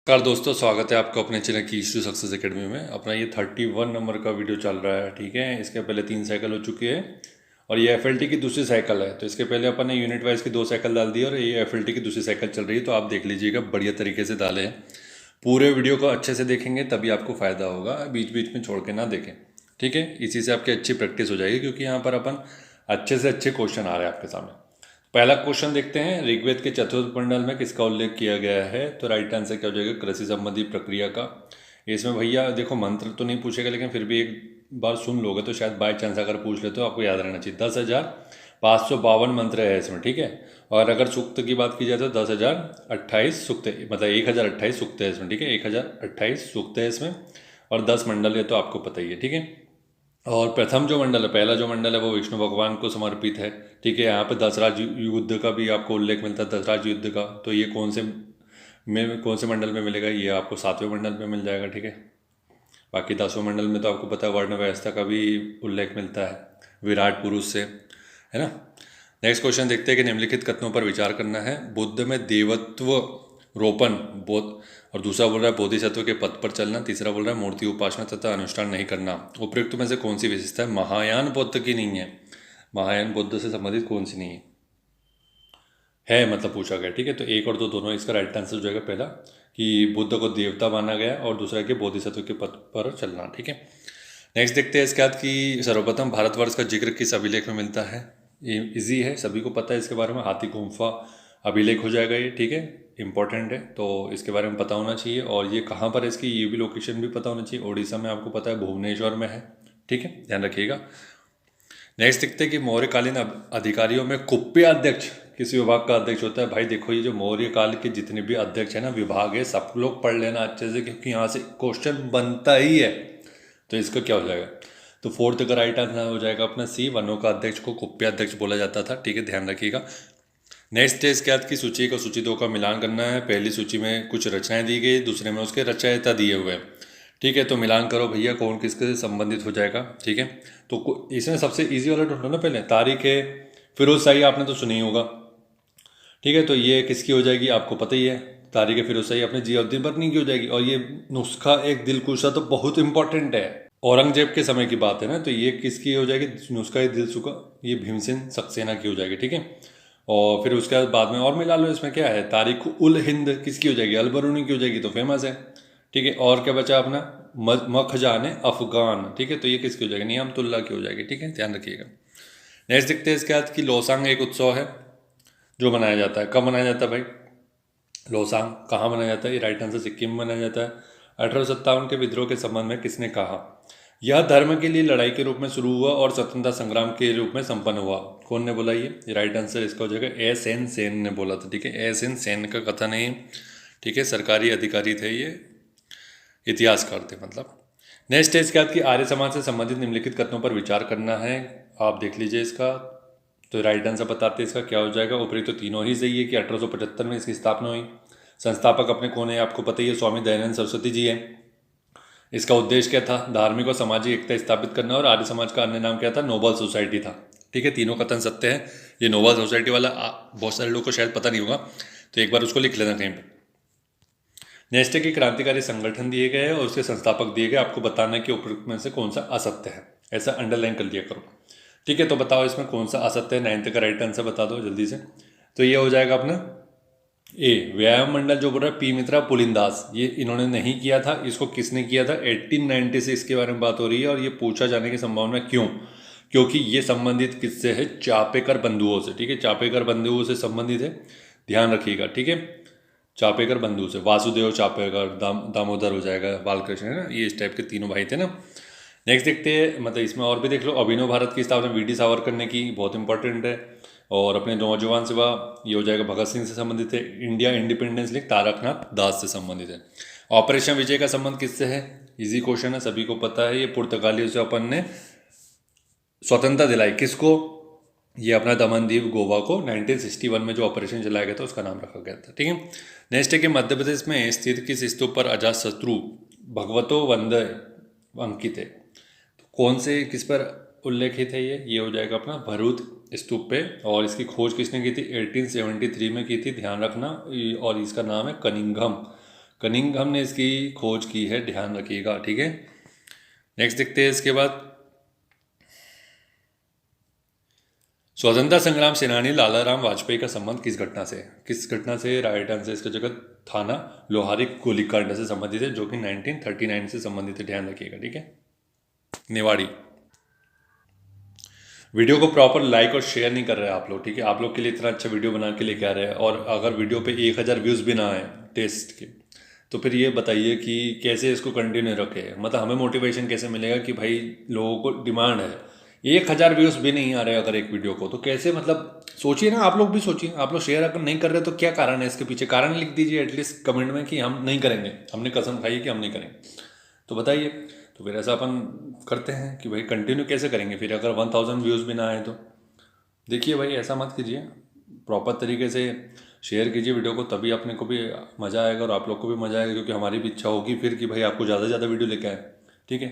नमस्कार दोस्तों, स्वागत है आपका अपने चैनल की ईश टू सक्सेस एकेडमी में। अपना ये 31 नंबर का वीडियो चल रहा है। ठीक है, इसके पहले 3 साइकिल हो चुकी है और ये एफएलटी की दूसरी साइकिल है। तो इसके पहले अपन ने यूनिट वाइज की 2 साइकिल डाल दी और ये एफएलटी की दूसरी साइकिल चल रही है। तो आप देख लीजिएगा, बढ़िया तरीके से डाले हैं। पूरे वीडियो को अच्छे से देखेंगे तभी आपको फ़ायदा होगा, बीच बीच में छोड़ के ना देखें। ठीक है, इसी से आपकी अच्छी प्रैक्टिस हो जाएगी, क्योंकि यहाँ पर अपन अच्छे से अच्छे क्वेश्चन आ रहे हैं आपके सामने। पहला क्वेश्चन देखते हैं, ऋग्वेद के चतुर्थ मंडल में किसका उल्लेख किया गया है? तो राइट आंसर क्या हो जाएगा? कृषि संबंधी प्रक्रिया का। इसमें भैया देखो, मंत्र तो नहीं पूछेगा, लेकिन फिर भी एक बार सुन लोगे तो शायद बाय चांस अगर पूछ ले तो आपको याद रहना चाहिए। 10,552 मंत्र है इसमें। ठीक है, और अगर सूक्त की बात की जाए तो 10,028 सूक्त है, मतलब 1,028 सूक्त है इसमें। ठीक है, 1,028 सूक्त है इसमें और 10 मंडल है, तो आपको पता ही है। ठीक है, और प्रथम जो मंडल है, पहला जो मंडल है वो विष्णु भगवान को समर्पित है। ठीक है, यहाँ पे दशराज युद्ध का भी आपको उल्लेख मिलता है, दशराज युद्ध का। तो ये कौन से मंडल में मिलेगा? ये आपको 7वें मंडल में मिल जाएगा। ठीक है, बाकी 10वें मंडल में तो आपको पता है वर्ण व्यवस्था का भी उल्लेख मिलता है विराट पुरुष से, है ना। नेक्स्ट क्वेश्चन देखते हैं कि निम्नलिखित कथनों पर विचार करना है। बुद्ध में देवत्व रोपण बोध, और दूसरा बोल रहा है बोधिसत्व के पद पर चलना, तीसरा बोल रहा है मूर्ति उपासना तथा अनुष्ठान नहीं करना। उपयुक्त में से कौन सी विशेषता है? महायान बौद्ध की नहीं है, महायान बौद्ध से संबंधित कौन सी नहीं है मतलब पूछा गया। ठीक है, तो 1 और 2 दोनों इसका राइट आंसर हो जाएगा। पहला कि बुद्ध को देवता माना गया और दूसरा कि बोधिसत्व के पद पर चलना। ठीक है, नेक्स्ट देखते हैं इसके बाद कि सर्वप्रथम भारतवर्ष का जिक्र किस अभिलेख में मिलता है? ये इजी है, सभी को पता है इसके बारे में। हाथी गुम्फा अभिलेख हो जाएगा ये। ठीक है, इंपॉर्टेंट है, तो इसके बारे में पता होना चाहिए। और ये कहाँ पर है इसकी, ये भी लोकेशन भी पता होना चाहिए। उड़ीसा में आपको पता है, भुवनेश्वर में है। ठीक है, ध्यान रखिएगा। नेक्स्ट देखते हैं कि मौर्यकालीन अधिकारियों में कुप्य अध्यक्ष किस विभाग का अध्यक्ष होता है? भाई देखो, ये जो मौर्य काल के जितने भी अध्यक्ष है ना, विभाग है, सब लोग पढ़ लेना अच्छे से, क्योंकि यहाँ से क्वेश्चन बनता ही है। तो इसका क्या हो जाएगा? तो 4th का राइट आंसर हो जाएगा अपना सी, वनों का अध्यक्ष को कुप्याध्यक्ष बोला जाता था। ठीक है, ध्यान रखिएगा। नेक्स्ट है इसके बाद की सूची को सूची 2 का मिलान करना है। पहली सूची में कुछ रचनाएं दी गई, दूसरे में उसके रचयिता दिए हुए हैं। ठीक है, तो मिलान करो भैया, कौन किसके से संबंधित हो जाएगा। ठीक है, तो इसमें सबसे इजी वाला ढूंढो ना पहले। तारीख है फिरोज शाही, आपने तो सुनी होगा। ठीक है, तो ये किसकी हो जाएगी? आपको पता ही है, तारीख फिरोज शाही अपने जियाउद्दीन बर्नी की हो जाएगी। और ये नुस्खा एक दिलकुशा तो बहुत इंपॉर्टेंट है, औरंगजेब के समय की बात है ना, तो ये किसकी हो जाएगी? नुस्खा दिलसुखा, ये भीमसेन सक्सेना की हो जाएगी। ठीक है, और फिर उसके बाद में और मिला लो, इसमें क्या है? तारीख उल हिंद किसकी हो जाएगी? अलबरूनी की हो जाएगी, तो फेमस है। ठीक है, और क्या बचा अपना? मखजान अफगान। ठीक है, तो ये किसकी हो जाएगी? नियामतुल्लाह की हो जाएगी। ठीक है, ध्यान रखिएगा। नेक्स्ट देखते हैं इसके बाद कि लोसांग एक उत्सव है जो मनाया जाता है। कब मनाया जाता है भाई लोसांग? कहाँ मनाया जाता है? ये राइट आंसर सिक्किम में मनाया जाता है। 1857 के विद्रोह के संबंध में किसने कहा? यह धर्म के लिए लड़ाई के रूप में शुरू हुआ और स्वतंत्रता संग्राम के रूप में संपन्न हुआ। कौन ने बोला ये राइट आंसर इसका हो जाएगा एस.एन. सेन ने बोला था। ठीक है, एस.एन. सेन का कथन है। ठीक है, सरकारी अधिकारी थे ये, इतिहासकार थे मतलब। नेक्स्ट है इसके बाद कि आर्य समाज से संबंधित निम्नलिखित कथनों पर विचार करना है। आप देख लीजिए इसका, तो राइट आंसर बताते हैं इसका क्या हो जाएगा। ऊपरी तो तीनों ही सही है कि 1875 में इसकी स्थापना हुई। संस्थापक अपने कौन है? आपको पता ही है, स्वामी दयानंद सरस्वती जी हैं। इसका उद्देश्य क्या था? धार्मिक और सामाजिक एकता स्थापित करना। और आर्य समाज का अन्य नाम क्या था? नोबल सोसाइटी था। ठीक है, तीनों कथन सत्य है। ये नोबल सोसाइटी वाला बहुत सारे लोगों को शायद पता नहीं होगा, तो एक बार उसको लिख लेना कहीं पर। नेक्स्ट है कि क्रांतिकारी संगठन दिए गए हैं और उसके संस्थापक दिए गए। आपको बताना है कि उपयुक्त में से कौन सा असत्य है, ऐसा अंडरलाइन कर लिया करो। ठीक है, तो बताओ इसमें कौन सा असत्य है? 9th का राइट आंसर बता दो जल्दी से। तो ये हो जाएगा अपना ए, व्यायाम मंडल जो बोल रहा है पी मित्रा पुलिंदास, ये इन्होंने नहीं किया था। इसको किसने किया था? 1896 के बारे में बात हो रही है। और ये पूछा जाने की संभावना क्यों? क्योंकि ये संबंधित किससे है? चापेकर बंधुओं से। ठीक है, चापेकर बंधुओं से संबंधित है, ध्यान रखिएगा। ठीक है, चापेकर बंधु से, वासुदेव चापेकर, दामोदर हो जाएगा, बालकृष्ण, है ना, ये इस टाइप के तीनों भाई थे ना। नेक्स्ट देखते हैं, मतलब इसमें और भी देख लो। अभिनव भारत की स्थापना वी.डी. सावरकर ने की, बहुत इंपॉर्टेंट है। और अपने नौजवान सेवा, ये हो जाएगा भगत सिंह से संबंधित है। इंडिया इंडिपेंडेंस लीग तारकनाथ दास से संबंधित है। ऑपरेशन विजय का संबंध किससे है? इजी क्वेश्चन है, सभी को पता है। ये पुर्तगालियों से अपन ने स्वतंत्रता दिलाई। किसको? ये अपना दमनदीप गोवा को 1961 में जो ऑपरेशन चलाया गया था उसका नाम रखा गया था। ठीक है, नेक्स्ट है कि मध्य प्रदेश में स्थित किस स्तूप पर अजातशत्रु भगवतो वंदे अंकित है? तो कौन से किस पर उल्लेखित है? ये हो जाएगा अपना भरूच स्तूप पे। और इसकी खोज किसने की थी? 1873 में की थी, ध्यान रखना। और इसका नाम है कनिंघम कनिंघम ने इसकी खोज की है, ध्यान रखिएगा, ठीक है। नेक्स्ट देखते हैं इसके बाद, स्वतंत्रता संग्राम सेनानी लाला राम वाजपेयी का संबंध किस घटना से, किस घटना से? राइट आंसर इसका जगह थाना लोहारी गोलीकांड से संबंधित है, जो कि 1939 से संबंधित है, ध्यान रखिएगा, ठीक है। निवाड़ी। वीडियो को प्रॉपर लाइक और शेयर नहीं कर रहे आप लोग, ठीक है। आप लोग के लिए इतना अच्छा वीडियो बना के लेके आ रहे हैं, और अगर वीडियो पे 1000 व्यूज़ भी ना आए टेस्ट के, तो फिर ये बताइए कि कैसे इसको कंटिन्यू रखे, मतलब हमें मोटिवेशन कैसे मिलेगा कि भाई लोगों को डिमांड है। 1000 व्यूज़ भी नहीं आ रहे अगर एक वीडियो को, तो कैसे, मतलब सोचिए ना, आप लोग भी सोचिए। आप लोग शेयर अगर नहीं कर रहे तो क्या कारण है इसके पीछे, कारण लिख दीजिए एटलीस्ट कमेंट में कि हम नहीं करेंगे, हमने कसम खाई है कि हम नहीं करेंगे, तो बताइए। तो फिर ऐसा अपन करते हैं कि भाई कंटिन्यू कैसे करेंगे फिर, अगर 1000 व्यूज़ भी ना आए तो। देखिए भाई ऐसा मत कीजिए, प्रॉपर तरीके से शेयर कीजिए वीडियो को, तभी अपने को भी मज़ा आएगा और आप लोग को भी मज़ा आएगा, क्योंकि हमारी भी इच्छा होगी फिर कि भाई आपको ज़्यादा से ज़्यादा वीडियो लेके आए, ठीक है।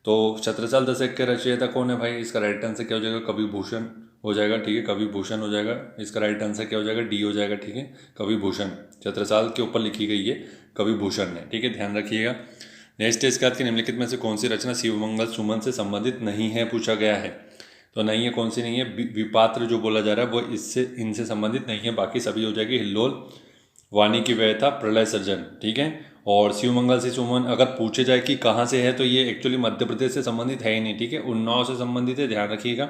तो छत्रसाल दशक के रचयिता कौन है भाई? इसका राइट आंसर क्या हो जाएगा? कवि भूषण हो जाएगा, ठीक है, कवि भूषण हो जाएगा। इसका राइट आंसर क्या हो जाएगा? डी हो जाएगा, ठीक है, कवि भूषण। छत्रसाल के ऊपर लिखी गई है कवि भूषण ने, ठीक है, ध्यान रखिएगा। नेक्स्ट इसके बाद की निम्नलिखित में से कौन सी रचना शिवमंगल सुमन से संबंधित नहीं है, पूछा गया है। तो नहीं है, कौन सी नहीं है? विपात्र जो बोला जा रहा है वो इससे इनसे संबंधित नहीं है, बाकी सभी हो जाएगी हिल्लोल, वाणी की व्यथा, प्रलय सृजन, ठीक है। और शिवमंगल से सुमन अगर पूछे जाए कि कहाँ से है, तो ये एक्चुअली मध्य प्रदेश से संबंधित है ही नहीं, ठीक है, उन्नाव से संबंधित है, ध्यान रखिएगा,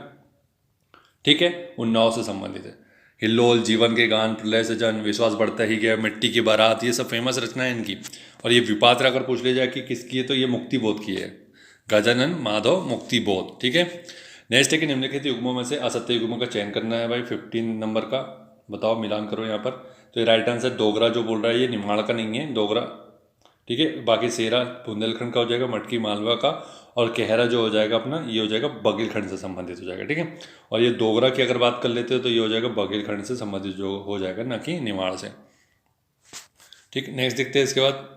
ठीक है, उन्नाव से संबंधित है। हिल्लोल, जीवन के गान, प्रलय सृजन, विश्वास बढ़ता ही गया, मिट्टी की बारात, ये सब फेमस रचना है इनकी। और ये विपात्र अगर पूछ लिया जाए कि किसकी है, तो ये मुक्तिबोध की है, गजानन माधव मुक्तिबोध, ठीक है। नेक्स्ट है कि निम्नलिखित युग्मों में से असत्य युग्मों का चयन करना है भाई, 15 नंबर का, बताओ, मिलान करो यहाँ पर। तो ये राइट आंसर डोगरा जो बोल रहा है, ये निमाड़ का नहीं है, डोगरा, ठीक है। बाकी सेरा बुंदेलखंड का हो जाएगा, मटकी मालवा का, और कहरा जो हो जाएगा अपना, ये हो जाएगा बघेलखंड से संबंधित हो जाएगा, ठीक है। और ये डोगरा की अगर बात कर लेते हो तो ये हो जाएगा बघेलखंड से संबंधित जो हो जाएगा, ना कि निमाड़ से, ठीक। नेक्स्ट देखते हैं इसके बाद,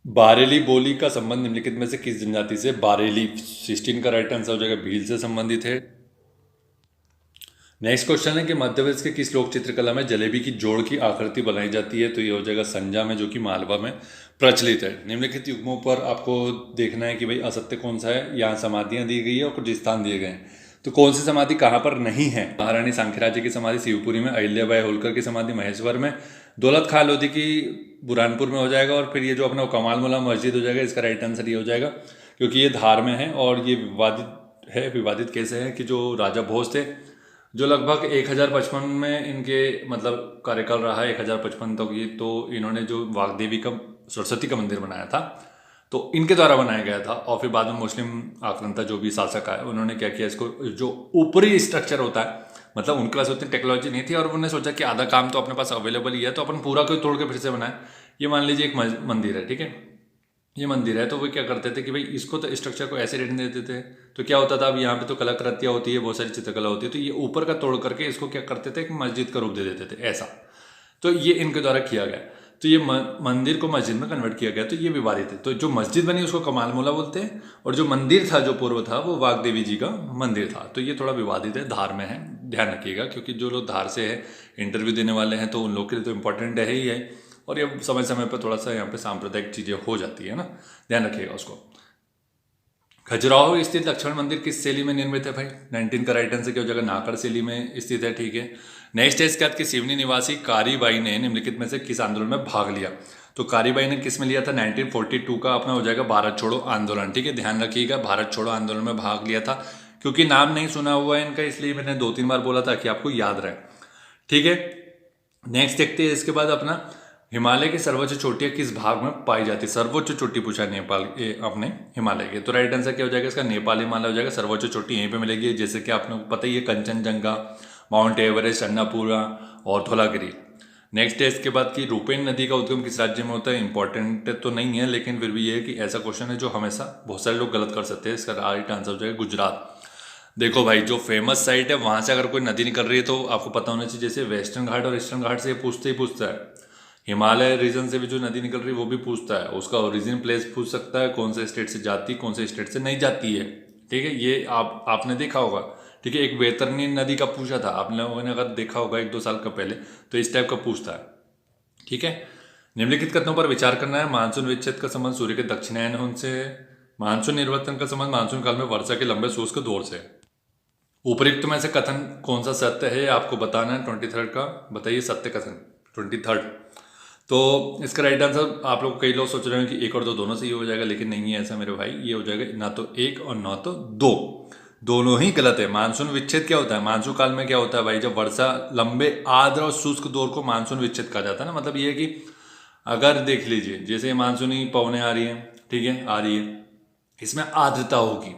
बारेली बोली का संबंध निम्नलिखित में से किस जनजाति से? बारेली 16 का राइट आंसर हो जाएगा, भील से संबंधित है। नेक्स्ट क्वेश्चन है कि मध्य प्रदेश के किस लोक चित्रकला में जलेबी की जोड़ की आकृति बनाई जाती है? तो ये हो जाएगा संजा में, जो कि मालवा में प्रचलित है। निम्नलिखित युग्मों पर आपको देखना है कि भाई असत्य कौन सा है। यहाँ समाधियाँ दी गई है और कुछ स्थान दिए गए हैं, तो कौन सी समाधि कहाँ पर नहीं है? महारानी सांखीराज की समाधि शिवपुरी में, अहिल्याबाई होलकर की समाधि महेश्वर में, दौलत खां लोधी की बुरहानपुर में हो जाएगा, और फिर ये जो अपना कमाल मुला मस्जिद हो जाएगा। इसका राइट आंसर ये हो जाएगा, क्योंकि ये धार में है और ये विवादित है। विवादित कैसे है कि जो राजा भोज थे, जो लगभग 1055 में इनके मतलब कार्यकाल रहा है, 1055 तक ये, तो इन्होंने जो वाग्देवी का, सरस्वती का मंदिर बनाया था, तो इनके द्वारा बनाया गया था। और फिर बाद में मुस्लिम आक्रांता जो भी शासक आए, उन्होंने क्या किया, इसको जो ऊपरी स्ट्रक्चर होता है, मतलब उनके पास उतनी टेक्नोलॉजी नहीं थी, और उन्होंने सोचा कि आधा काम तो अपने पास अवेलेबल ही है, तो अपन पूरा कोई तोड़ के फिर से बनाए। ये मान लीजिए एक मंदिर है, ठीक है, ये मंदिर है, तो वो क्या करते थे कि भाई इसको तो स्ट्रक्चर को ऐसे रेट दे देते थे, तो क्या होता था, अब यहाँ पे तो कलाकृतियाँ होती है, बहुत सारी चित्रकला होती है, तो ये ऊपर का तोड़ करके इसको क्या करते थे, एक मस्जिद का रूप दे देते थे ऐसा। तो ये इनके द्वारा किया गया, तो ये मंदिर को मस्जिद में कन्वर्ट किया गया, तो ये विवादित है। तो जो मस्जिद बनी उसको कमाल मोला बोलते हैं, और जो मंदिर था जो पूर्व था वो वाग्देवी जी का मंदिर था। तो ये थोड़ा विवादित है, धार में है, ध्यान रखिएगा, क्योंकि जो लोग धार से है, इंटरव्यू देने वाले हैं, तो उन लोग के लिए तो इंपॉर्टेंट है ही है। और ये समय समय पर थोड़ा सा यहाँ पे सांप्रदायिक चीज़ें हो जाती है ना, ध्यान रखिएगा उसको। खजुराहो स्थित लक्ष्मण मंदिर किस शैली में निर्मित है भाई? 19 का राइट आंसर क्या हो जाएगा? नाकर शैली में स्थित है, ठीक है। नेक्स्ट है इसके बाद कि सिवनी निवासी कारीबाई ने निम्नलिखित में से किस आंदोलन में भाग लिया? तो कारीबाई ने किस में लिया था? 1942 का अपना हो जाएगा भारत छोड़ो आंदोलन, ठीक है, ध्यान रखिएगा, भारत छोड़ो आंदोलन में भाग लिया था। क्योंकि नाम नहीं सुना हुआ है इनका, इसलिए मैंने 2-3 बार बोला था कि आपको याद रहे, ठीक है। नेक्स्ट देखते हैं इसके बाद अपना, हिमालय की सर्वोच्च चोटियां किस भाग में पाई जाती है? सर्वोच्च चोटी पूछा नेपाल अपने हिमालय के, तो राइट आंसर क्या हो जाएगा इसका? नेपाल हिमालय हो जाएगा। सर्वोच्च चोटी यहीं पे मिलेगी, जैसे कि आपको पता ही है, कंचनजंगा, माउंट एवरेस्ट, अन्नपूर्णा और धौलागिरी। नेक्स्ट है इसके बाद कि रूपेन नदी का उद्गम किस राज्य में होता है? इंपॉर्टेंट तो नहीं है, लेकिन फिर भी ये है कि ऐसा क्वेश्चन है जो हमेशा बहुत सारे लोग गलत कर सकते हैं। इसका राइट आंसर हो जाएगा गुजरात। देखो भाई, जो फेमस साइट है वहाँ से अगर कोई नदी निकल रही है तो आपको पता होना चाहिए, जैसे वेस्टर्न घाट और ईस्टर्न घाट से पूछते ही पूछता है, हिमालय रीजन से भी जो नदी निकल रही है वो भी पूछता है, उसका ओरिजिन प्लेस पूछ सकता है, कौन से स्टेट से जाती है, कौन से स्टेट से नहीं जाती है, ठीक है। ये आपने देखा होगा, ठीक है। एक बैतरनी नदी का पूछा था आप लोगों ने, अगर देखा होगा 1-2 साल का पहले, तो इस टाइप का पूछता है, ठीक है। निम्नलिखित कथनों पर विचार करना है। मानसून विच्छेद का संबंध सूर्य के दक्षिणायन से है। मानसून निर्वर्तन का संबंध मानसून काल में वर्षा के लंबे शुष्क दौर से है। उपयुक्त में से कथन कौन सा सत्य है आपको बताना है। 23 का बताइए सत्य कथन 23। तो इसका राइट आंसर आप लोग कई लोग सोच रहे हैं कि एक और दो दोनों से ही हो जाएगा, लेकिन नहीं है ऐसा मेरे भाई। ये हो जाएगा ना तो एक और ना तो दो, दोनों ही गलत है। मानसून विच्छेद क्या होता है? मानसून काल में क्या होता है भाई? जब वर्षा लंबे आर्द्र और शुष्क दौर को मानसून विच्छेद कहा जाता है ना। मतलब ये है कि अगर देख लीजिए जैसे मानसूनी पवनें आ रही हैं, ठीक है, आ रही है, इसमें आर्द्रता होगी,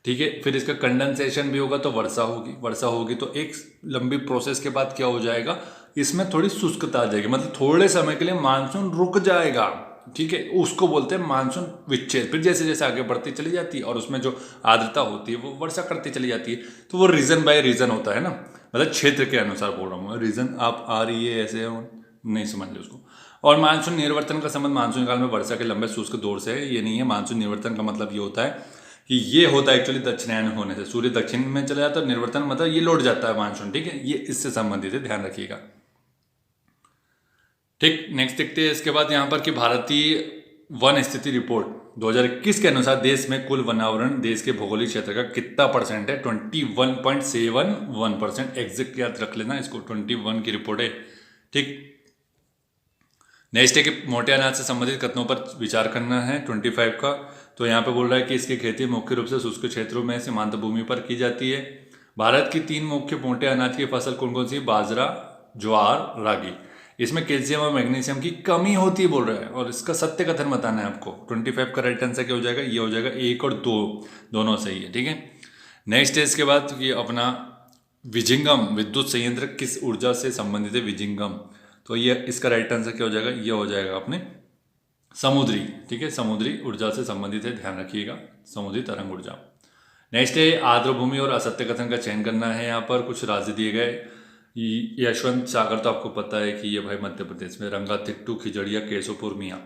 ठीक है, फिर इसका कंडेंसेशन भी होगा तो वर्षा होगी, वर्षा होगी तो एक लंबी प्रोसेस के बाद क्या हो जाएगा, इसमें थोड़ी शुष्कता आ जाएगी, मतलब थोड़े समय के लिए मानसून रुक जाएगा, ठीक है, उसको बोलते हैं मानसून विच्छेद। फिर जैसे जैसे आगे बढ़ती चली जाती है और उसमें जो आर्द्रता होती है वो वर्षा करती चली जाती है, तो वो रीजन बाय रीजन होता है ना, मतलब क्षेत्र के अनुसार बोल रहा हूँ। रीजन आप आ रही है ऐसे नहीं समझ लो उसको। और मानसून निर्वर्तन का संबंध मानसून काल में वर्षा के लंबे शुष्क दौर से है, ये नहीं है। मानसून निर्वर्तन का मतलब ये होता है कि ये होता है एक्चुअली दक्षिणायन होने से, सूर्य दक्षिण में चला जाता है, निर्वर्तन मतलब ये लौट जाता है मानसून, ठीक है, ये इससे संबंधित है, ध्यान रखिएगा। ठीक, नेक्स्ट देखते हैं इसके बाद यहाँ पर कि भारतीय वन स्थिति रिपोर्ट 2021 के अनुसार देश में कुल वनावरण देश के भौगोलिक क्षेत्र का कितना परसेंट है? 21.71%। एग्जैक्ट याद रख लेना इसको, 21 की रिपोर्ट है, ठीक। नेक्स्ट है कि मोटे अनाज से संबंधित कथनों पर विचार करना है 25 का। तो यहाँ पे बोल रहा है कि इसकी खेती मुख्य रूप से शुष्क क्षेत्रों में सीमांत भूमि पर की जाती है। भारत की 3 मुख्य मोटे अनाज की फसल कौन कौन सी? बाजरा, ज्वार, रागी। इसमें कैल्शियम और मैग्नीशियम की कमी होती है बोल रहा है, और इसका सत्य कथन बताना है आपको। 25 का राइट आंसर क्या हो जाएगा? ये हो जाएगा 1 और 2 दोनों सही है, ठीक है। नेक्स्ट है इसके बाद कि अपना विजिंगम विद्युत संयंत्र किस ऊर्जा से संबंधित है? विजिंगम, तो ये इसका राइट आंसर क्या हो जाएगा? ये हो जाएगा अपने समुद्री, ठीक है, समुद्री ऊर्जा से संबंधित है, ध्यान रखिएगा, समुद्री तरंग ऊर्जा। नेक्स्ट है आर्द्र भूमि और असत्य कथन का चयन करना है। यहाँ पर कुछ राज्य दिए गए। यशवंत सागर तो आपको पता है कि ये भाई मध्य प्रदेश में, रंगातिट्टू, खिजड़िया, केशोपुर, मियाँ।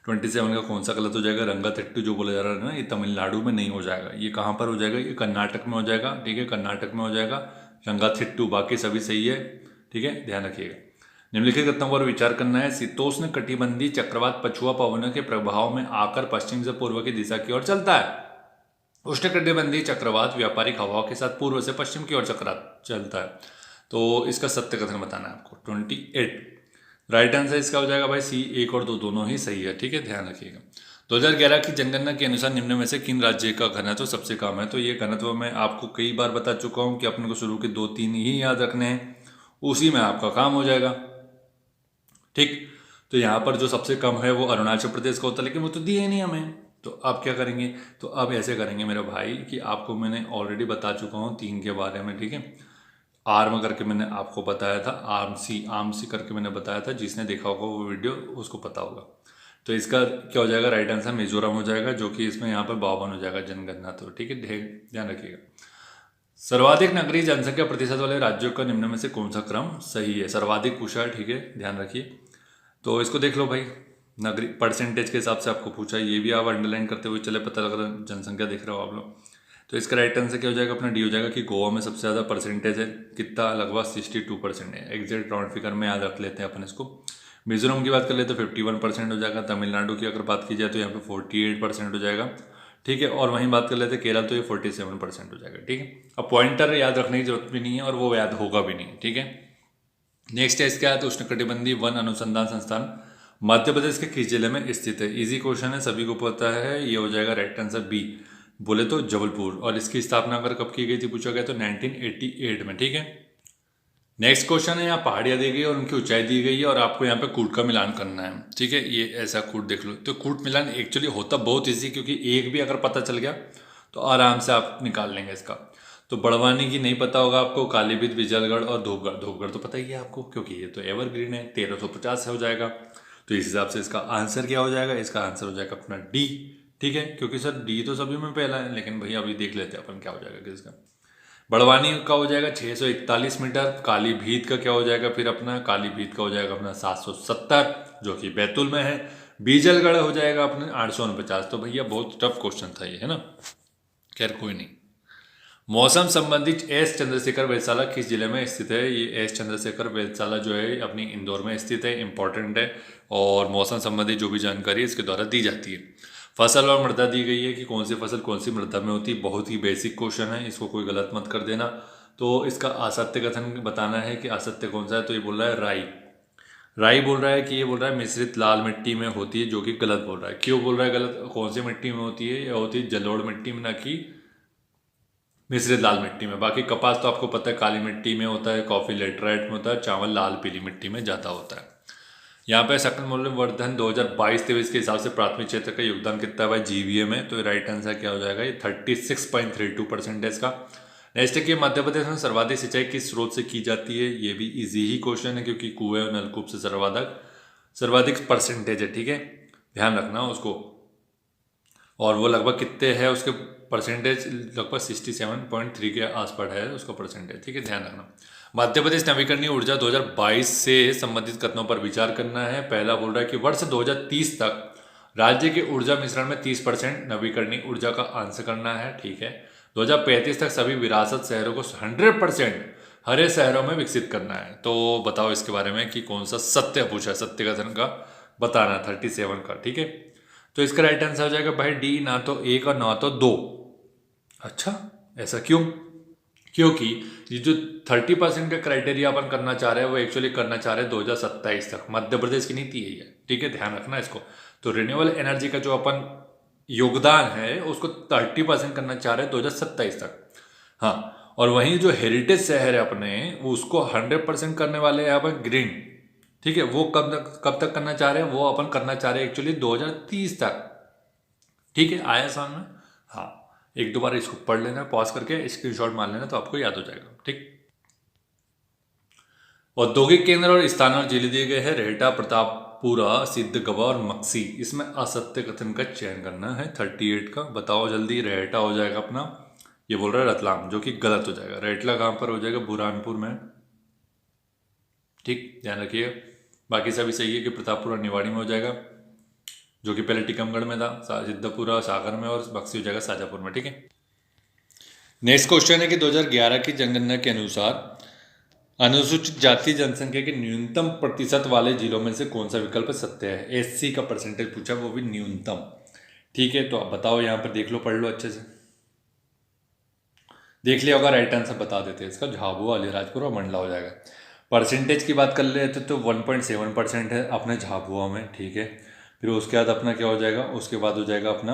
27 का कौन सा गलत हो जाएगा? रंगातिट्टू जो बोला जा रहा है ना, ये तमिलनाडु में नहीं हो जाएगा, ये कहाँ पर हो जाएगा? ये कर्नाटक में हो जाएगा, ठीक है, कर्नाटक में हो जाएगा रंगातिट्टू, बाकी सभी सही है, ठीक है, ध्यान रखिएगा। निम्नलिखित कथनों पर विचार करना है। शीतोष्ण कटिबंधीय चक्रवात पछुआ पवनों के प्रभाव में आकर पश्चिम से पूर्व की दिशा की ओर चलता है। उष्णकटिबंधीय चक्रवात व्यापारिक हवाओं के साथ पूर्व से पश्चिम की ओर चलता है। तो इसका सत्य कथन बताना है आपको। 28 राइट आंसर इसका हो जाएगा भाई सी। 1 और 2 दोनों ही सही है, ठीक है, ध्यान रखिएगा। 2011 की जनगणना के अनुसार निम्न में से किन राज्य का घनत्व सबसे कम है? तो ये घनत्व मैं आपको कई बार बता चुका हूँ कि अपने को शुरू के 2-3 ही याद रखने हैं, उसी में आपका काम हो जाएगा, ठीक। तो यहाँ पर जो सबसे कम है वो अरुणाचल प्रदेश का होता है, लेकिन वो तो दिए ही नहीं हमें, तो अब क्या करेंगे? तो अब ऐसे करेंगे मेरे भाई कि आपको मैंने ऑलरेडी बता चुका हूँ 3 के बारे में, ठीक है। आर्म करके मैंने आपको बताया था, आर्मसी करके मैंने बताया था, जिसने देखा होगा वो वीडियो उसको पता होगा। तो इसका क्या हो जाएगा? राइट आंसर मिजोरम हो जाएगा, जो कि इसमें यहाँ पर 52 हो जाएगा जनगणना, तो ठीक है, ध्यान रखिएगा। सर्वाधिक नगरीय जनसंख्या प्रतिशत वाले राज्यों का निम्न में से कौन सा क्रम सही है? सर्वाधिक पूछा है, ठीक है, ध्यान रखिए। तो इसको देख लो भाई, नगरी परसेंटेज के हिसाब से आपको पूछा है, ये भी आप अंडरलाइन करते हुए चले, पता लग रहा है जनसंख्या देख रहे हो आप लोग। तो इसका राइट आंसर क्या हो जाएगा? अपना डी हो जाएगा कि गोवा में सबसे ज़्यादा परसेंटेज है, कितना? लगभग 62% है। एग्जैक्ट राउंड फिगर में याद रख लेते हैं अपन इसको। मिजोरम की बात कर ले तो 51% हो जाएगा। तमिलनाडु की अगर बात की जाए तो यहाँ पे 48% हो जाएगा, ठीक है। और वहीं बात कर लेते हैं केरल, तो ये 47% हो जाएगा, ठीक है। अब पॉइंटर याद रखने की जरूरत भी नहीं है और वो याद होगा भी नहीं, ठीक है। नेक्स्ट है इसके बाद उष्णकटिबंधीय वन अनुसंधान संस्थान मध्य प्रदेश के किस जिले में स्थित है? इजी क्वेश्चन है, सभी को पता है, ये हो जाएगा राइट आंसर बी, बोले तो जबलपुर। और इसकी स्थापना अगर कब की गई थी पूछा गया तो 1988 में, ठीक है। नेक्स्ट क्वेश्चन है, यहाँ पहाड़ियाँ दी गई और उनकी ऊंचाई दी गई है और आपको यहाँ पे कूट का मिलान करना है, ठीक है। ये ऐसा कूट देख लो, तो कूट मिलान एक्चुअली होता बहुत ईजी, क्योंकि एक भी अगर पता चल गया तो आराम से आप निकाल लेंगे इसका। तो बड़वानी की नहीं पता होगा आपको, कालीबीत, बिजलगढ़ और धूपगढ़। धूपगढ़ तो पता ही है आपको, क्योंकि ये तो एवरग्रीन है, 1350 हो जाएगा। तो इस हिसाब से इसका आंसर क्या हो जाएगा? इसका आंसर हो जाएगा अपना डी, ठीक है, क्योंकि सर डी तो सभी में पहला है, लेकिन भैया अभी देख लेते हैं अपन क्या हो जाएगा किसका। बड़वानी का हो जाएगा 641 मीटर। कालीभीत का क्या हो जाएगा? फिर अपना कालीभीत का हो जाएगा अपना 770, जो कि बैतूल में है। बीजलगढ़ हो जाएगा अपने 849। तो भैया बहुत टफ क्वेश्चन था ये, है ना, खैर कोई नहीं। मौसम संबंधित एस चंद्रशेखर वेधशाला किस जिले में स्थित है? ये एस चंद्रशेखर वेधशाला जो है अपनी इंदौर में स्थित है, इंपॉर्टेंट है और मौसम संबंधी जो भी जानकारी है इसके द्वारा दी जाती है। फसल और मृदा दी गई है कि कौन सी फसल कौन सी मृदा में होती है, बहुत ही बेसिक क्वेश्चन है, इसको कोई गलत मत कर देना। तो इसका असत्य कथन बताना है कि असत्य कौन सा है, तो ये बोल रहा है राई। राई बोल रहा है कि ये बोल रहा है मिश्रित लाल मिट्टी में होती है, जो कि गलत बोल रहा है। क्यों बोल रहा है गलत? कौन सी मिट्टी में होती है? यह होती है जलोढ़ मिट्टी में, ना कि मिश्रित लाल मिट्टी में। बाकी कपास तो आपको पता है काली मिट्टी में होता है, कॉफी लेटराइट में होता है, चावल लाल पीली मिट्टी में ज़्यादा होता है। यहाँ पे सकल मूल्यवर्धन 2022-23 के हिसाब से प्राथमिक क्षेत्र का योगदान कितना है भाई जीवीए में? तो राइट आंसर क्या हो जाएगा? ये 36.32% का। नेक्स्ट है कि मध्य प्रदेश में सर्वाधिक सिंचाई किस स्रोत से की जाती है? ये भी इजी ही क्वेश्चन है क्योंकि कुएं और नलकूप से सर्वाधिक परसेंटेज है, ठीक है, ध्यान रखना उसको। और वो लगभग कितने है उसके परसेंटेज? लगभग 67.3 के आसपास है उसका परसेंटेज, ठीक है, ध्यान रखना। मध्य प्रदेश नवीकरणीय ऊर्जा 2022 से संबंधित कथनों पर विचार करना है। पहला बोल रहा है कि वर्ष 2030 तक राज्य के ऊर्जा मिश्रण में 30% नवीकरणीय ऊर्जा का अंश करना है, ठीक है। 2035 तक सभी विरासत शहरों को 100% हरे शहरों में विकसित करना है। तो बताओ इसके बारे में कि कौन सा सत्य पूछा है, सत्य कथन का बताना 37 का, ठीक है। तो इसका राइट आंसर हो जाएगा भाई डी, ना तो एक और ना तो दो। अच्छा, ऐसा क्यों? क्योंकि ये जो 30% का क्राइटेरिया अपन करना चाह रहे हैं वो एक्चुअली करना चाह रहे हैं 2027 तक। मध्य प्रदेश की नीति यही है, ठीक है, ध्यान रखना इसको। तो रिन्यूएबल एनर्जी का जो अपन योगदान है उसको 30% करना चाह रहे हैं 2027 तक। हाँ, और वहीं जो हेरिटेज शहर है अपने उसको 100% करने वाले हैं अपन ग्रीन, ठीक है। वो कब तक करना चाह रहे हैं? वो अपन करना चाह रहे हैं एक्चुअली 2030 तक, ठीक है। आया सामने? हाँ, एक दो बार इसको पढ़ लेना, पॉज करके स्क्रीनशॉट मार लेना तो आपको याद हो जाएगा, ठीक। औद्योगिक केंद्र और स्थान और जिले दिए गए हैं रेहटा, प्रतापपुरा, सिद्धगवा और मक्सी। इसमें असत्य कथन का चयन करना है 38 का। बताओ जल्दी। रेहटा हो जाएगा अपना, ये बोल रहा है रतलाम, जो कि गलत हो जाएगा। रेहटला कहाँ पर हो जाएगा? बुरहानपुर में, ठीक, ध्यान रखिएगा। बाकी सभी सही है कि प्रतापपुरा निवाड़ी में हो जाएगा, जो कि पहले टीकमगढ़ में था, सिद्धपुरा सागर में, और बक्सी हो जाएगा शाजापुर में, ठीक है। नेक्स्ट क्वेश्चन है कि 2011 की जनगणना के अनुसार अनुसूचित जाति जनसंख्या के न्यूनतम प्रतिशत वाले जिलों में से कौन सा विकल्प सत्य है? एससी का परसेंटेज पूछा, वो भी न्यूनतम, ठीक है। तो आप बताओ, यहाँ पर देख लो, पढ़ लो अच्छे से, देख लिया होगा, राइट आंसर बता देते हैं इसका। झाबुआ, अलीराजपुर और मंडला हो जाएगा। परसेंटेज की बात कर लेते तो 1.7% है अपने झाबुआ में, ठीक है। फिर उसके बाद अपना क्या हो जाएगा? उसके बाद हो जाएगा अपना,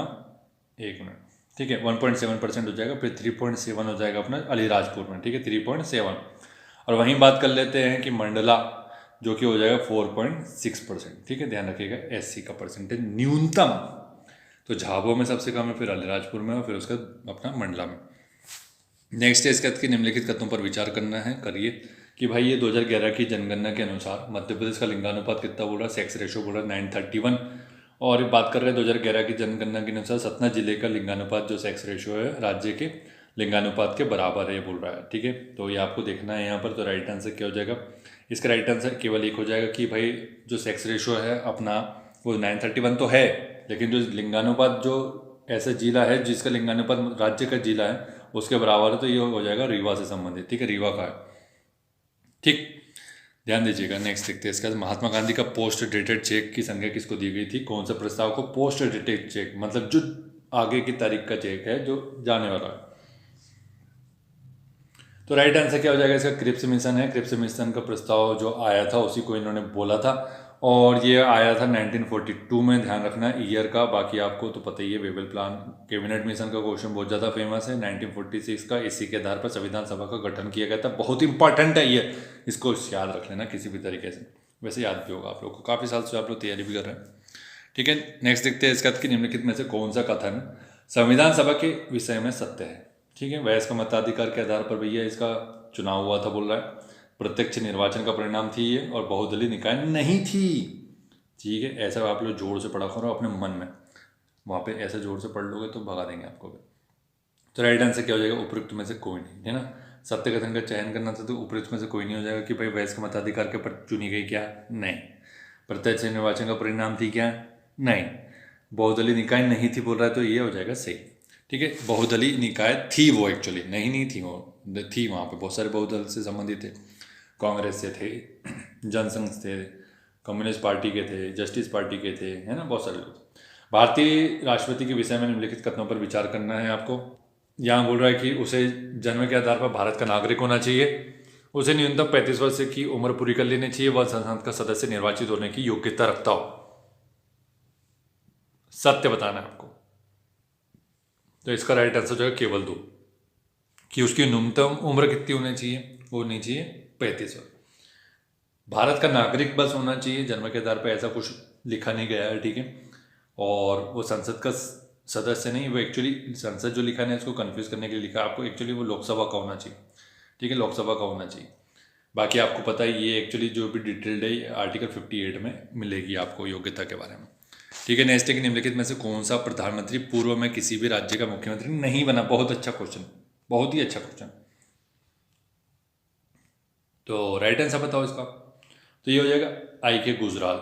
एक मिनट, ठीक है, 1.7% हो जाएगा। फिर 3.7 हो जाएगा अपना अलीराजपुर में, ठीक है, 3.7। और वहीं बात कर लेते हैं कि मंडला, जो कि हो जाएगा 4.6%, ठीक है, ध्यान रखिएगा। एससी का परसेंटेज न्यूनतम तो झाबुआ में सबसे कम है, फिर अलीराजपुर में और फिर उसके बाद अपना मंडला में। नेक्स्ट है इसके बाद की निम्नलिखित कथनों पर विचार करना है, करिए कि भाई ये 2011 की जनगणना के अनुसार मध्य प्रदेश का लिंगानुपात कितना बोल रहा है? सेक्स रेशो बोल रहा है 931। और बात कर रहे हैं 2011 की जनगणना के अनुसार सतना जिले का लिंगानुपात जो सेक्स रेशो है राज्य के लिंगानुपात के बराबर है, ये बोल रहा है, ठीक है। तो ये आपको देखना है यहाँ पर। तो राइट आंसर क्या हो जाएगा? इसका राइट आंसर केवल एक हो जाएगा कि भाई जो सेक्स रेशो है अपना वो 931 तो है, लेकिन जो लिंगानुपात जो ऐसा जिला है जिसका लिंगानुपात राज्य का जिला है उसके बराबर है, तो ये हो जाएगा रीवा से संबंधित, ठीक है, रीवा का है, ठीक, ध्यान दीजिएगा। नेक्स्ट देखते हैं इसका। महात्मा गांधी का पोस्ट डेटेड चेक की संख्या किसको दी गई थी? कौन सा प्रस्ताव को पोस्ट डेटेड चेक, मतलब जो आगे की तारीख का चेक है जो जाने वाला है। तो राइट आंसर क्या हो जाएगा इसका? क्रिप्स मिशन है। क्रिप्स मिशन का प्रस्ताव जो आया था उसी को इन्होंने बोला था, और ये आया था 1942 में, ध्यान रखना ईयर का। बाकी आपको तो पता ही है, वेबल प्लान कैबिनेट मिशन का क्वेश्चन बहुत ज़्यादा फेमस है। 1946 का, इसी के आधार पर संविधान सभा का गठन किया गया था। बहुत इंपॉर्टेंट है ये, इसको याद रख लेना किसी भी तरीके से। वैसे याद भी होगा आप लोग को, काफ़ी साल से आप लोग तैयारी भी कर रहे हैं, ठीक है। नेक्स्ट देखते हैं इसका कि निम्नलिखित में से कौन सा कथन संविधान सभा के विषय में सत्य है, ठीक है। वयस्क मताधिकार के आधार पर भैया इसका चुनाव हुआ था, बोल रहा है। प्रत्यक्ष निर्वाचन का परिणाम थी ये, और बहुदलीय निकाय नहीं थी, ठीक है। ऐसा आप लोग जोर से पढ़ा करो अपने मन में, वहाँ पे ऐसे जोर से पढ़ लोगे तो भगा देंगे आपको भी। तो राइट आंसर क्या हो जाएगा? उपयुक्त में से कोई नहीं, है ना। सत्य कथन का चयन करना था तो उपयुक्त में से कोई नहीं हो जाएगा कि भाई वयस्क मताधिकार के पर चुनी गई क्या? नहीं। प्रत्यक्ष निर्वाचन का परिणाम थी क्या? नहीं। बहुदलीय निकाय नहीं थी बोल रहा है, तो ये हो जाएगा सही, ठीक है। बहुदलीय निकाय थी वो, एक्चुअली नहीं थी वो, थी वहाँ पे बहुत सारे बहुदल से संबंधित थे। कांग्रेस से थे, जनसंघ थे, कम्युनिस्ट पार्टी के थे, जस्टिस पार्टी के थे, है ना, बहुत सारे लोग। भारतीय राष्ट्रपति के विषय में निम्नलिखित कथनों पर विचार करना है आपको। यहाँ बोल रहा है कि उसे जन्म के आधार पर भारत का नागरिक होना चाहिए, उसे न्यूनतम 35 वर्ष की उम्र पूरी कर लेनी चाहिए, वह संसद का सदस्य निर्वाचित होने की योग्यता रखता हो। सत्य बताना है आपको। तो इसका राइट आंसर जो है केवल 2, कि उसकी न्यूनतम उम्र कितनी होनी चाहिए, वो होनी चाहिए 35 वर्ष। भारत का नागरिक बस होना चाहिए, जन्म के आधार पर ऐसा कुछ लिखा नहीं गया है, ठीक है। और वो संसद का सदस्य नहीं, वो एक्चुअली संसद जो लिखा है इसको कंफ्यूज करने के लिए लिखा है आपको, एक्चुअली वो लोकसभा का होना चाहिए, ठीक है, लोकसभा का होना चाहिए। बाकी आपको पता है ये एक्चुअली जो भी डिटेल्ड है आर्टिकल 58 में मिलेगी आपको योग्यता के बारे में, ठीक है। नेक्स्ट है कि निम्नलिखित में से कौन सा प्रधानमंत्री पूर्व में किसी भी राज्य का मुख्यमंत्री नहीं बना। बहुत अच्छा क्वेश्चन, बहुत ही अच्छा क्वेश्चन। तो राइट आंसर बताओ इसका। तो ये हो जाएगा आई के गुजराल।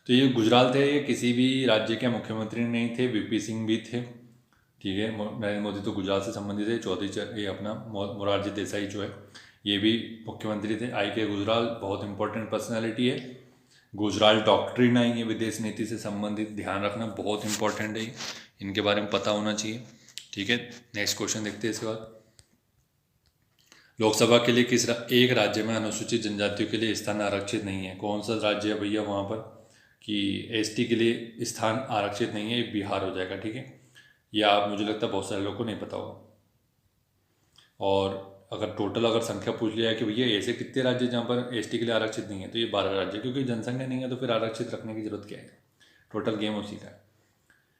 तो ये गुजराल थे, ये किसी भी राज्य के मुख्यमंत्री नहीं थे, वीपी सिंह भी थे, ठीक है। नरेंद्र मोदी तो गुजरात से संबंधित है। चौधरी ये अपना मोरारजी देसाई जो है ये भी मुख्यमंत्री थे। आई के गुजराल बहुत इंपॉर्टेंट पर्सनैलिटी है। गुजराल डॉक्ट्रिन आई है विदेश नीति से संबंधित, ध्यान रखना बहुत इंपॉर्टेंट है, इनके बारे में पता होना चाहिए, ठीक है। नेक्स्ट क्वेश्चन देखते हैं इसके बाद। लोकसभा के लिए किस एक राज्य में अनुसूचित जनजातियों के लिए स्थान आरक्षित नहीं है। कौन सा राज्य है भैया वहाँ पर कि एसटी के लिए स्थान आरक्षित नहीं है, ये बिहार हो जाएगा, ठीक है। या आप, मुझे लगता है बहुत सारे लोगों को नहीं पता होगा। और अगर टोटल अगर संख्या पूछ लिया है कि भैया ऐसे कितने राज्य जहाँ पर एसटी के लिए आरक्षित नहीं है, तो ये 12 राज्य, क्योंकि जनसंख्या नहीं है तो फिर आरक्षित रखने की जरूरत क्या है, टोटल गेम उसी का है,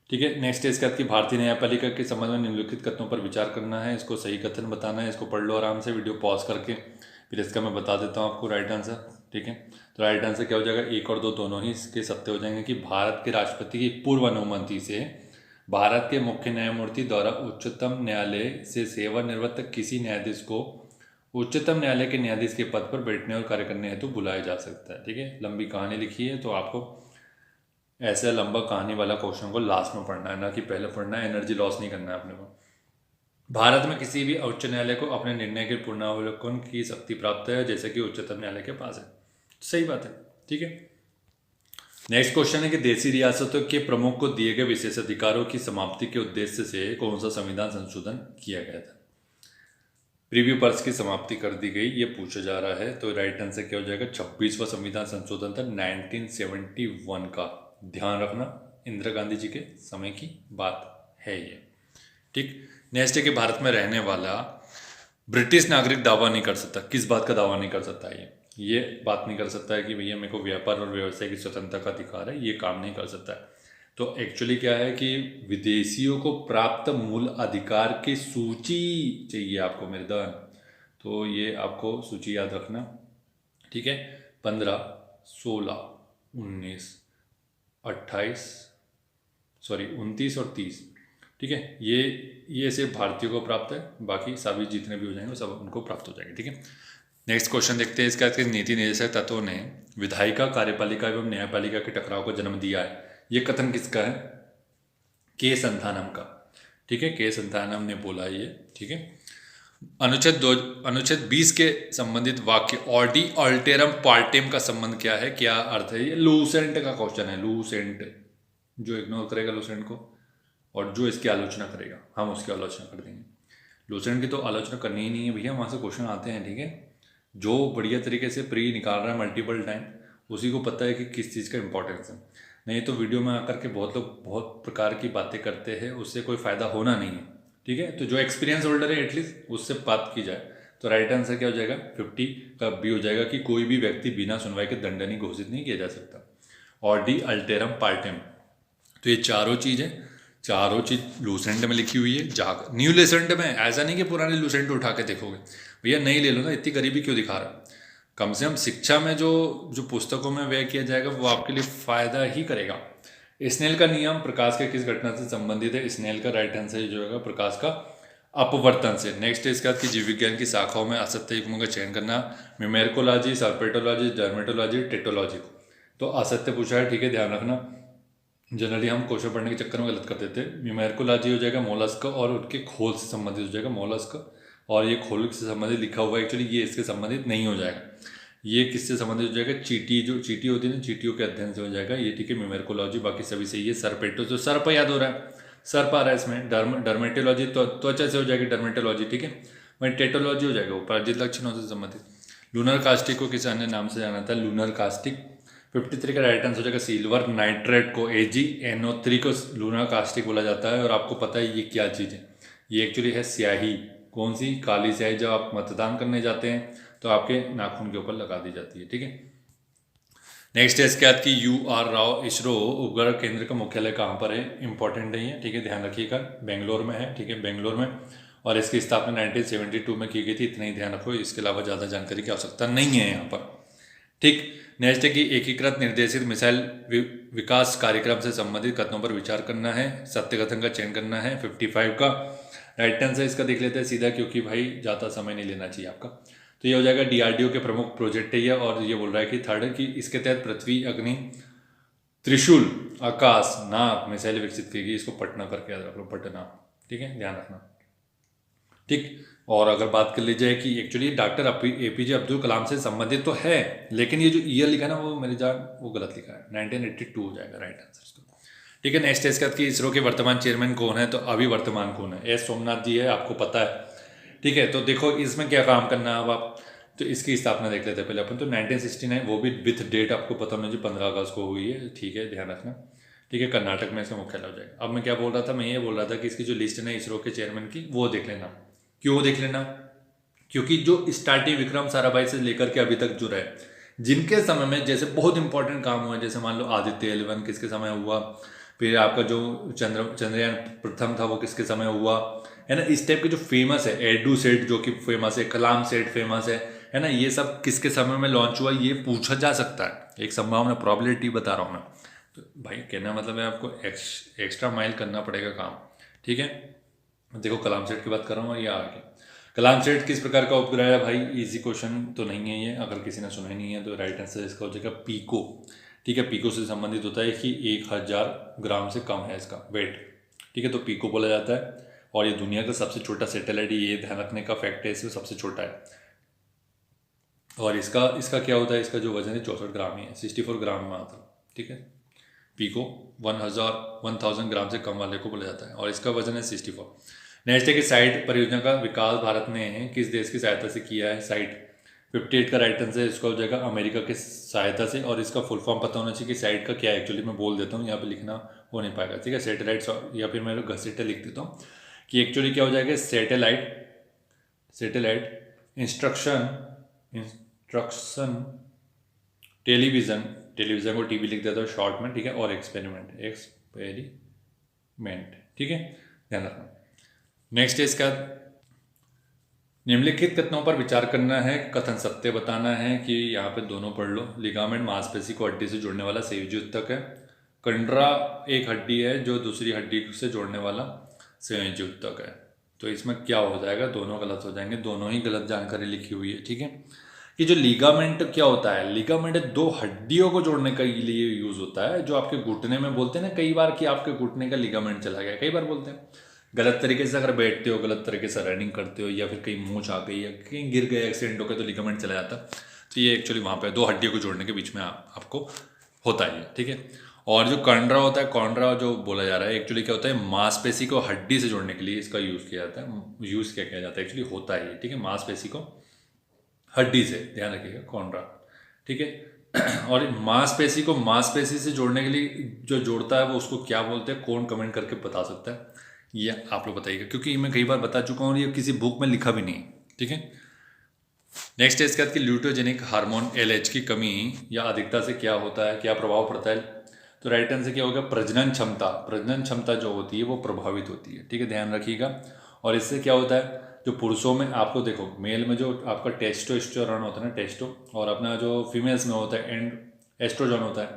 ठीक है। नेक्स्ट है इसके बाद कि भारतीय न्यायपालिका के संबंध में निम्नलिखित कथनों पर विचार करना है, इसको सही कथन बताना है, इसको पढ़ लो आराम से, वीडियो पॉज करके, फिर इसका मैं बता देता हूँ आपको राइट आंसर, ठीक है। तो राइट आंसर क्या हो जाएगा, 1 और 2 दोनों ही इसके सत्य हो जाएंगे कि भारत के राष्ट्रपति की पूर्व अनुमति से भारत के मुख्य न्यायमूर्ति द्वारा उच्चतम न्यायालय से सेवानिवृत्त किसी न्यायाधीश को उच्चतम न्यायालय के न्यायाधीश के पद पर बैठने और कार्य करने हेतु बुलाया जा सकता है, ठीक है। लंबी कहानी लिखी है तो आपको ऐसे लंबा कहानी वाला क्वेश्चन को लास्ट में पढ़ना है, ना कि पहले पढ़ना है, एनर्जी लॉस नहीं करना है अपने को। भारत में किसी भी उच्च न्यायालय को अपने निर्णय के पुनरावलोकन की शक्ति प्राप्त है, जैसे कि उच्चतम न्यायालय के पास है। सही बात है, ठीक है। नेक्स्ट क्वेश्चन है कि देशी रियासतों के प्रमुख को दिए गए विशेष अधिकारों की समाप्ति के उद्देश्य से कौन सा संविधान संशोधन किया गया था। प्रीव्यू पर्स की समाप्ति कर दी गई, ये पूछा जा रहा है। तो राइट आंसर क्या हो जाएगा, 26वां संविधान संशोधन था 1971 का, ध्यान रखना, इंदिरा गांधी जी के समय की बात है ये, ठीक। नेक्स्ट है कि भारत में रहने वाला ब्रिटिश नागरिक दावा नहीं कर सकता। किस बात का दावा नहीं कर सकता है ये बात नहीं कर सकता है कि भैया मेरे को व्यापार और व्यवसाय की स्वतंत्रता का अधिकार है, ये काम नहीं कर सकता है। तो एक्चुअली क्या है कि विदेशियों को प्राप्त मूल अधिकार की सूची चाहिए आपको मेरे दान, तो ये आपको सूची याद रखना, ठीक है। 15, 16, 19, 28, सॉरी 29 और 30, ठीक है। ये सिर्फ भारतीयों को प्राप्त है, बाकी सभी जितने भी हो जाएंगे सब उनको प्राप्त हो जाएंगे, ठीक है। नेक्स्ट क्वेश्चन देखते हैं इसका कि नीति निर्देशक तत्वों ने विधायिका, कार्यपालिका एवं न्यायपालिका के टकराव को जन्म दिया है। ये कथन किसका है, के संथानम का, ठीक है। के संथानम ने बोला ये, ठीक है। अनुच्छेद 20 के संबंधित वाक्य ऑडी अल्टेरम पार्टेम का संबंध क्या है, क्या अर्थ है। ये लूसेंट का क्वेश्चन है, लूसेंट जो इग्नोर करेगा लूसेंट को और जो इसकी आलोचना करेगा हम उसकी आलोचना कर देंगे। लूसेंट की तो आलोचना करनी ही नहीं है भैया, वहाँ से क्वेश्चन आते हैं, ठीक है। जो बढ़िया तरीके से प्री निकाल रहा है मल्टीपल टाइम, उसी को पता है कि किस चीज़ का इंपॉर्टेंस है। नहीं तो वीडियो में आकर के बहुत लोग बहुत प्रकार की बातें करते हैं, उससे कोई फ़ायदा होना नहीं है, ठीक है। तो जो एक्सपीरियंस होल्डर है एटलीस्ट उससे बात की जाए। तो राइट आंसर क्या हो जाएगा, 50 का बी हो जाएगा कि कोई भी व्यक्ति बिना सुनवाई के दंडनीय घोषित नहीं किया जा सकता। और डी अल्टेरम पार्टेम, तो ये चारों चीज़ें, चारों चीज़ लूसेंट में लिखी हुई है। न्यू लूसेंट में, ऐसा नहीं कि पुराने लूसेंट उठा के देखोगे भैया, नहीं ले लो ना, इतनी गरीबी क्यों दिखा रहा है। कम से कम शिक्षा में जो पुस्तकों में व्यय किया जाएगा वो आपके लिए फ़ायदा ही करेगा। स्नेल का नियम प्रकाश के किस घटना से संबंधित है। स्नेल का राइट आंसर जो होगा प्रकाश का अपवर्तन से। नेक्स्ट है इसके बाद कि जीव विज्ञान की शाखाओं में असत्य युग्मों का चयन करना, न्यूमेरिकोलॉजी, सर्पेटोलॉजी, जर्मेटोलॉजी, टेटोलॉजी। तो असत्य पूछा है, ठीक है, ध्यान रखना। जनरली हम क्वेश्चन पढ़ने के चक्कर में गलत कर देते हैं। न्यूमेरिकोलॉजी हो जाएगा मोलस्क और उनके खोल से संबंधित हो जाएगा मोलस्क, और ये खोल से संबंधित लिखा हुआ है, एक्चुअली ये इसके संबंधित नहीं हो जाएगा। ये किससे संबंधित हो जाएगा? चीटी, जो चीटी होती है ना, चीटियों के अध्ययन से हो जाएगा ये, ठीक है। न्यूमेरिकोलॉजी बाकी सभी सही है। सर्पेटो, जो सर्प याद हो रहा है, सर्प आ रहा है इसमें। डर्मेटोलॉजी तो त्वचा से हो जाएगी डर्मेटोलॉजी, ठीक है। वहीं टेटोलॉजी हो जाएगा पराजित लक्षणों से संबंधित। लूनर कास्टिक को किसी अन्य नाम से जाना था, लूनर कास्टिक। 53 का राइट आंसर हो जाएगा सिल्वर नाइट्रेट को, AgNO3 को लूनर कास्टिक बोला जाता है। और आपको पता है ये क्या चीज़ है? ये एक्चुअली है स्याही। कौन सी? काली स्याही। जब आप मतदान करने जाते हैं तो आपके नाखून के ऊपर लगा दी जाती है, ठीक है। नेक्स्ट है इसके बाद की UR राव इसरो उपग्रह केंद्र का मुख्यालय कहाँ पर है? इंपॉर्टेंट नहीं है, ठीक है, ध्यान रखिएगा। बेंगलोर में है, ठीक है, बेंगलोर में। और इसकी स्थापना 1972 में की गई थी, इतना ही ध्यान रखो। इसके अलावा ज़्यादा जानकारी की आवश्यकता नहीं है यहाँ पर, ठीक। नेक्स्ट है कि एकीकृत निर्देशित मिसाइल विकास कार्यक्रम से संबंधित कथनों पर विचार करना है, सत्य कथन का चयन करना है। 55 का राइट आंसर इसका देख लेते हैं सीधा, क्योंकि भाई ज़्यादा समय नहीं लेना चाहिए आपका। तो ये हो जाएगा DRDO के प्रमुख प्रोजेक्ट है ये, और ये बोल रहा है कि थर्ड है कि इसके तहत पृथ्वी, अग्नि, त्रिशूल, आकाश, नाग मिसाइल विकसित की गई। इसको पटना करके याद रख लो, पटना, ठीक है, ध्यान रखना, ठीक। और अगर बात कर ली जाए कि actually doctor APJ Abdul Kalam से संबंधित तो है, लेकिन ये जो ईयर लिखा है ना वो मेरी जान वो गलत लिखा है, 1982 हो जाएगा राइट आंसर इसका, ठीक है। नेक्स्ट है इसके बाद कि इसरो के वर्तमान चेयरमैन कौन है? तो अभी वर्तमान कौन है? S सोमनाथ जी है, आपको पता है, ठीक है। तो देखो इसमें क्या काम करना है अब आप, तो इसकी स्थापना देख लेते हैं पहले अपन। तो 1969, वो भी विथ डेट आपको पता होना चाहिए, 15 अगस्त को हुई है, ठीक है, ध्यान रखना, ठीक है। कर्नाटक में इसका मुख्यालय हो जाएगा। अब मैं क्या बोल रहा था? मैं ये बोल रहा था कि इसकी जो लिस्ट है ना इसरो के चेयरमैन की, वो देख लेना। क्यों देख लेना? क्योंकि जो स्टार्टिंग विक्रम साराभाई से लेकर के अभी तक जो रहे, जिनके समय में जैसे बहुत इंपॉर्टेंट काम हुआ, जैसे मान लो आदित्य 11 किसके समय हुआ, फिर आपका जो चंद्रयान प्रथम था वो किसके समय हुआ, है ना। इस टाइप के जो फेमस है, एडू सेट जो कि फेमस है, कलाम सेट फेमस है ना, ये सब किसके समय में लॉन्च हुआ ये पूछा जा सकता है। एक संभावना, प्रॉबिलिटी बता रहा हूँ मैं। तो भाई कहना मतलब है आपको एक्स्ट्रा माइल करना पड़ेगा काम, ठीक है। देखो कलाम सेट की बात कर रहा हूँ, ये आगे कलाम सेट किस प्रकार का उपग्रह है? भाई इजी क्वेश्चन तो नहीं है ये, अगर किसी ने सुना ही नहीं है तो राइट आंसर इसका हो जाएगा पीको, ठीक है। पीको से संबंधित होता है कि 1000 ग्राम से कम है इसका वेट, ठीक है, तो पीको बोला जाता है। और ये दुनिया का सबसे छोटा सैटेलाइट, ये ध्यान रखने का फैक्ट है, इसमें सबसे छोटा है। और इसका इसका क्या होता है? इसका जो वजन है 64 ग्राम ही है, 64 ग्राम में आता है, ठीक है। पीको 1000 ग्राम से कम वाले को बोला जाता है, और इसका वजन है 64। नेक्स्ट है कि साइट परियोजना का विकास भारत ने किस देश की सहायता से किया है? साइट 58 का राइट आंसर इसका हो जाएगा अमेरिका की सहायता से। और इसका फुल फॉर्म पता होना चाहिए कि साइट का क्या है, एक्चुअली मैं बोल देता हूँ, यहाँ पे लिखना हो नहीं पाएगा, ठीक है। सैटेलाइट, या फिर मैं घसीटा लिख देता हूँ कि एक्चुअली क्या हो जाएगा, सैटेलाइट इंस्ट्रक्शन टेलीविज़न को टीवी लिख देता हूँ शॉर्ट में, ठीक है। और एक्सपेरिमेंट, ठीक है, ध्यान रखना। नेक्स्ट है इसका निम्नलिखित कथनों पर विचार करना है, कथन सत्य बताना है कि यहाँ पे दोनों पढ़ लो। लिगामेंट मांसपेशी को हड्डी से जोड़ने वाला संयोजी ऊतक है। कंडरा एक हड्डी है जो दूसरी हड्डी से जोड़ने वाला संयोजी ऊतक है। तो इसमें क्या हो जाएगा? दोनों गलत हो जाएंगे, दोनों ही गलत जानकारी लिखी हुई है, ठीक है। कि जो लिगामेंट क्या होता है? लिगामेंट दो हड्डियों को जोड़ने के लिए यूज होता है, जो आपके घुटने में बोलते हैं ना कई बार कि आपके घुटने का लिगामेंट चला गया, कई बार बोलते हैं। गलत तरीके से अगर बैठते हो, गलत तरीके से रनिंग करते हो, या फिर कहीं मोच आ गई या कहीं गिर गए, एक्सीडेंट हो गया तो लिगामेंट चला जाता। तो ये एक्चुअली वहाँ पे दो हड्डियों को जोड़ने के बीच में आपको होता है, ठीक है। और जो कंडरा होता है, कंडरा जो बोला जा रहा है, एक्चुअली क्या होता है, मांसपेशी को हड्डी से जोड़ने के लिए इसका यूज़ किया जाता है। यूज़ क्या किया जाता है, एक्चुअली होता है ये, ठीक है, मांसपेशी को हड्डी से, ध्यान रखिएगा, कंडरा, ठीक है। और मांसपेशी को मांसपेशी से जोड़ने के लिए जो जोड़ता है वो उसको क्या बोलते हैं? कौन कमेंट करके बता सकता है? ये आप लोग बताइएगा, क्योंकि मैं कई बार बता चुका हूँ, ये किसी बुक में लिखा भी नहीं, ठीक है। नेक्स्ट है इसके बाद कि ल्यूटोजेनिक हार्मोन LH की कमी या अधिकता से क्या होता है, क्या प्रभाव पड़ता है? तो राइट आंसर क्या होगा? प्रजनन क्षमता जो होती है वो प्रभावित होती है, ठीक है, ध्यान रखिएगा। और इससे क्या होता है, जो पुरुषों में आपको देखो, मेल में जो आपका टेस्टोस्टेरोन होता है ना, टेस्टो, और अपना जो फीमेल्स में होता है एस्ट्रोजन होता है,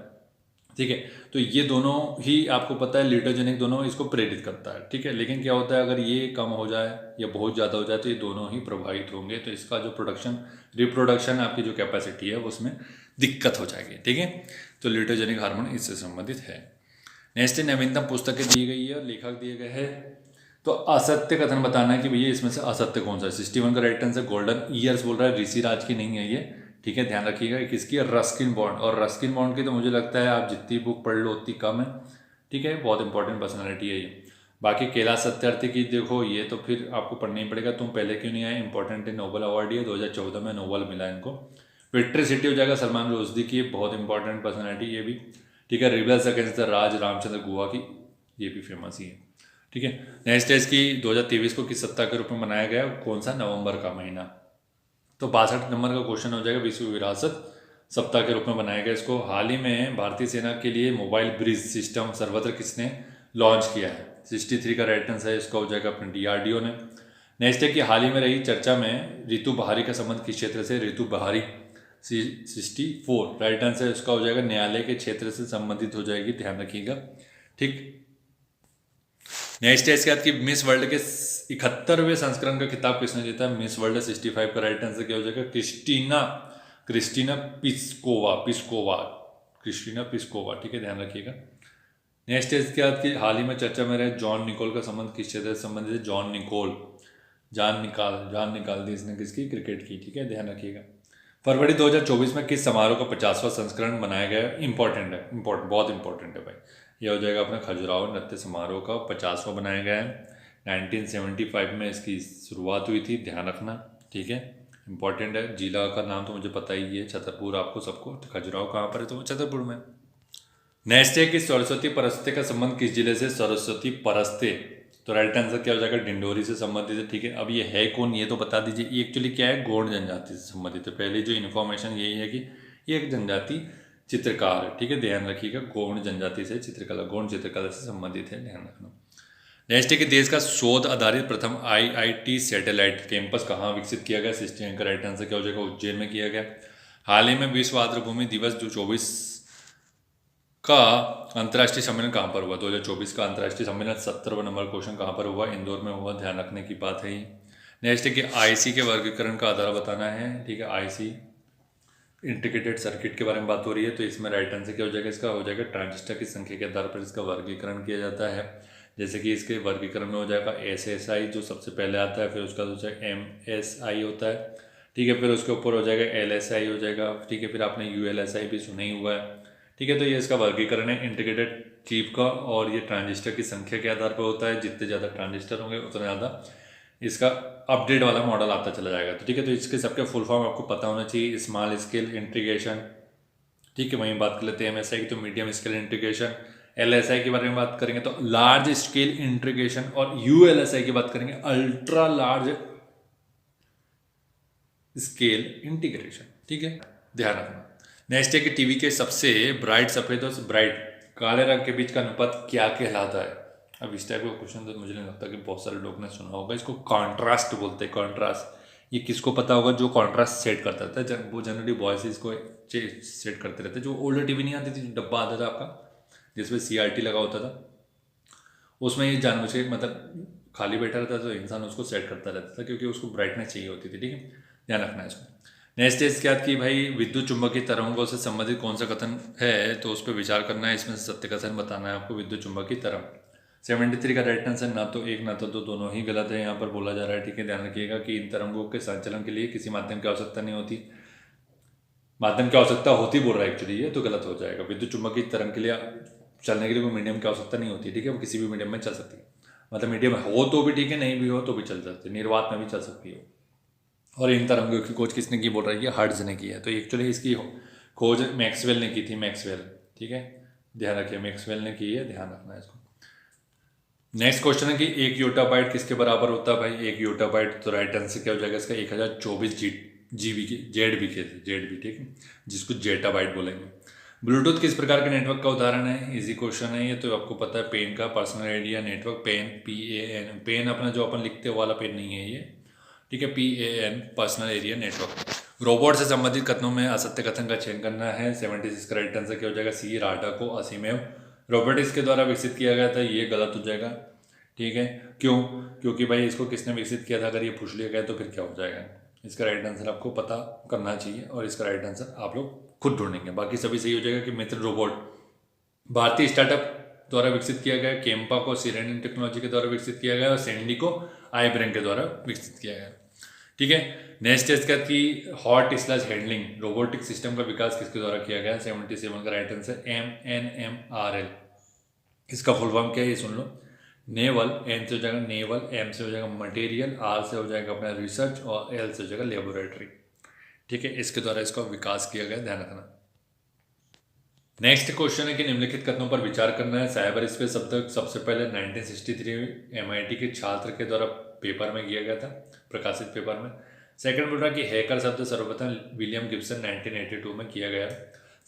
ठीक है। तो ये दोनों ही आपको पता है ल्यूटोजेनिक, दोनों इसको प्रेरित करता है, ठीक है। लेकिन क्या होता है, अगर ये कम हो जाए या बहुत ज़्यादा हो जाए तो ये दोनों ही प्रभावित होंगे, तो इसका जो रिप्रोडक्शन आपकी जो कैपेसिटी है उसमें दिक्कत हो जाएगी, ठीक है। तो ल्यूटोजेनिक हार्मोन इससे संबंधित है। नेक्स्ट नवीनतम पुस्तकें दी गई है और लेखक दिए गए हैं। तो असत्य कथन बताना है कि भैया इसमें से असत्य कौन सा है। 61 का राइट आंसर गोल्डन ईयर्स बोल रहा है, ऋषि राज की नहीं है ये, ठीक है, ध्यान रखिएगा। किसकी है, रस्किन बॉन्ड। और रस्किन बॉन्ड की तो मुझे लगता है आप जितनी बुक पढ़ लो उतनी कम है, ठीक है, बहुत इंपॉर्टेंट पर्सनैलिटी है ये। बाकी कैलाश सत्यार्थी की देखो ये तो फिर आपको पढ़ना ही पड़ेगा, तुम पहले क्यों नहीं आए, इंपॉर्टेंट है, नोबेल अवार्ड ये 2014 में नोबेल मिला इनको। विक्ट्री सिटी हो जाएगा सलमान रुश्दी की, बहुत इंपॉर्टेंट पर्सनैलिटी ये भी, ठीक है। रिबल्स अगेंस्ट द राज रामचंद्र गुहा की, ये भी फेमस ही है, ठीक है। नेक्स्ट है इसकी 2023 को किस सप्ताह के रूप में मनाया गया, कौन सा, नवंबर का महीना। तो 62 नंबर का क्वेश्चन हो जाएगा, विश्व विरासत सप्ताह के रूप में बनाया गया इसको। हाल ही में भारतीय सेना के लिए मोबाइल ब्रिज सिस्टम सर्वत्र किसने लॉन्च किया है। 63 का राइट आंसर है इसका हो जाएगा अपने DRDO ने। नेक्स्ट है कि हाल ही में रही चर्चा में ऋतु बहारी का संबंध किस क्षेत्र से, ऋतु बहारी 64 राइट आंसर इसका हो जाएगा न्यायालय के क्षेत्र से संबंधित हो जाएगी, ध्यान रखिएगा, ठीक। नेक्स्ट है इसके बाद कि मिस वर्ल्ड के 71वें संस्करण का खिताब किसने जीता, मिस वर्ल्ड 65 का राइट आंसर क्या हो जाएगा, क्रिस्टीना पिस्कोवा, ठीक है, ध्यान रखिएगा। नेक्स्ट है इसके बाद कि हाल ही में चर्चा में रहे जॉन निकोल का संबंध किस क्षेत्र से संबंधित है, जान निकाल दी इसने किसकी, क्रिकेट की, ठीक है, ध्यान रखिएगा। फरवरी 2024 में किस समारोह का 50वां संस्करण बनाया गया, बहुत इंपॉर्टेंट है भाई, यह हो जाएगा अपना खजुराहो नृत्य समारोह का 50वां बनाया गया है। 1975 में इसकी शुरुआत हुई थी, ध्यान रखना, ठीक है, इंपॉर्टेंट है। जिला का नाम तो मुझे पता ही है, छतरपुर, आपको सबको, खजुराहो कहाँ पर है, तो छतरपुर में। नेक्स्ट है कि सरस्वती परस्ते का संबंध किस जिले से, सरस्वती परस्ते, तो राइट आंसर क्या हो जाएगा, डिंडोरी से संबंधित है, ठीक है। अब ये है कौन ये तो बता दीजिए, ये एक्चुअली क्या है, गौड़ जनजाति से संबंधित है। पहली जो इन्फॉर्मेशन यही है कि ये एक जनजाति चित्रकार है, ठीक है, ध्यान रखिएगा, गौड़ जनजाति से गौड़ चित्रकला से संबंधित है, ध्यान रखना। नेक्स्ट है कि देश का शोध आधारित प्रथम IIT सैटेलाइट कैंपस कहाँ विकसित किया गया, 69 का राइट आंसर क्या हो जाएगा, उज्जैन में किया गया। हाल ही में विश्व आर्द्रभूमि दिवस जो 24 का अंतर्राष्ट्रीय सम्मेलन कहाँ पर हुआ, 2024 का अंतर्राष्ट्रीय सम्मेलन 17वां नंबर क्वेश्चन कहाँ पर हुआ, इंदौर में हुआ, ध्यान रखने की बात है। नेक्स्ट है कि IC के वर्गीकरण का आधार बताना है, ठीक है, IC इंटीग्रेटेड सर्किट के बारे में बात हो रही है, तो इसमें राइट आंसर क्या हो जाएगा, इसका हो जाएगा ट्रांजिस्टर की संख्या के आधार पर इसका वर्गीकरण किया जाता है। जैसे कि इसके वर्गीकरण में हो जाएगा SSI जो सबसे पहले आता है, फिर उसका दूसरा MSI होता है, ठीक है, फिर उसके ऊपर हो जाएगा LSI हो जाएगा, ठीक है, फिर आपने ULSI भी सुना ही हुआ है, ठीक है। तो ये इसका वर्गीकरण है इंटीग्रेटेड चिप का, और ये ट्रांजिस्टर की संख्या के आधार पर होता है, जितने ज़्यादा ट्रांजिस्टर होंगे उतना ज़्यादा इसका अपडेट वाला मॉडल आता चला जाएगा, तो ठीक है। तो इसके सबके फुल फॉर्म आपको पता होना चाहिए, स्मॉल स्केल इंटीग्रेशन, ठीक है, वहीं बात कर लेते हैं MSI की, तो मीडियम स्केल इंटीग्रेशन। LSI के बारे में बात करेंगे तो लार्ज स्केल इंटीग्रेशन, और ULSI की बात करेंगे अल्ट्रा लार्ज स्केल इंटीग्रेशन, ठीक है, ध्यान रखना। नेक्स्ट है कि टीवी के सबसे ब्राइट सफ़ेद और ब्राइट काले रंग के बीच का अनुपात क्या कहलाता है। अब इस टाइप का क्वेश्चन तो मुझे नहीं लगता कि बहुत सारे लोग ने सुना होगा, इसको कॉन्ट्रास्ट बोलते हैं, कॉन्ट्रास्ट। ये किसको पता होगा, जो कॉन्ट्रास्ट सेट करता रहता है, वो जनरली बॉयज इसको सेट करते रहते हैं। जो ओल्डर टीवी नहीं आती थी, डब्बा आता था आपका जिसमें CRT लगा होता था, उसमें ये जानबूझ के मतलब खाली बैठा रहता था तो इंसान उसको सेट करता रहता था, क्योंकि उसको ब्राइटनेस चाहिए होती थी, ठीक है, ध्यान रखना है इसको। नेक्स्ट है इसके बाद कि भाई विद्युत चुंबकीय तरंगों से संबंधित कौन सा कथन है, तो उस पर विचार करना है, इसमें से सत्य कथन बताना है आपको। विद्युत चुंबकीय तरंग 73 का राइट आंसर, ना तो एक ना तो दो, दोनों ही गलत है यहाँ पर बोला जा रहा है, ठीक है, ध्यान रखिएगा कि इन तरंगों के संचलन के लिए किसी माध्यम की आवश्यकता नहीं होती, माध्यम की आवश्यकता होती बोल रहा है एक्चुअली, ये तो गलत हो जाएगा। विद्युत चुंबकीय तरंग के लिए चलने के लिए कोई मीडियम की आवश्यकता नहीं होती, ठीक है, वो किसी भी मीडियम में चल सकती है, मतलब मीडियम हो तो भी ठीक है, नहीं भी हो तो भी चल सकती है, निर्वात में भी चल सकती है। और इन तरंगों की खोज किसने की बोल रहा है, ये हर्ट्ज ने की है। तो एक्चुअली इसकी खोज मैक्सवेल ने की थी, मैक्सवेल, ठीक है, ध्यान रखिए, मैक्सवेल ने की है, ध्यान रखना है इसको। नेक्स्ट क्वेश्चन है कि 1 योटाबाइट किसके बराबर होता है भाई, 1 योटाबाइट, तो राइट आंसर क्या हो जाएगा इसका, 1024 GB की जेडबी, ठीक है, जिसको जेटाबाइट बोलेंगे। ब्लूटूथ किस प्रकार के नेटवर्क का उदाहरण है, इजी क्वेश्चन है ये, तो आपको पता है, पेन का, personal area network, PAN, PAN अपना जो अपन लिखते वाला पेन नहीं है ये, ठीक है, PAN personal area network. Robot से संबंधित कथनों में असत्य कथन का चयन करना है, 76 का राइट आंसर क्या हो जाएगा, C राडा को असीमेव रोबोटिक्स के द्वारा विकसित किया गया था, ये गलत हो जाएगा, ठीक है, क्यों, क्योंकि भाई इसको किसने विकसित किया था, अगर ये पूछ लिया गया तो फिर क्या हो जाएगा। इसका राइट आंसर आपको पता करना चाहिए, और इसका राइट आंसर आप लोग खुद ढूंढेंगे, बाकी सभी सही हो जाएगा। कि मित्र रोबोट भारतीय स्टार्टअप द्वारा विकसित किया गया, केम्पा को सीरेनियन टेक्नोलॉजी के द्वारा विकसित किया गया और सैंडी को आईब्रेन के द्वारा विकसित किया गया। ठीक है, नेक्स्ट है इसका कि hot slash handling robotic system का विकास किसके द्वारा किया गया? 77 का राइट आंसर MNMRL। इसका फुल फॉर्म क्या है ये सुन लो। नेवल, एन से हो जाएगा नेवल, एम से हो जाएगा मटेरियल, आर से हो जाएगा अपना रिसर्च और एल से हो जाएगा लेबोरेटरी। ठीक है, इसके द्वारा इसका विकास किया गया, ध्यान रखना। नेक्स्ट क्वेश्चन है कि निम्नलिखित कथनों पर विचार करना है। साइबर स्पेस शब्द सबसे पहले 1963 में MIT के छात्र के द्वारा पेपर में किया गया था, प्रकाशित पेपर में। सेकंड बोल रहा है कि हैकर शब्द सर्वप्रथम विलियम गिब्सन 1982 में किया गया।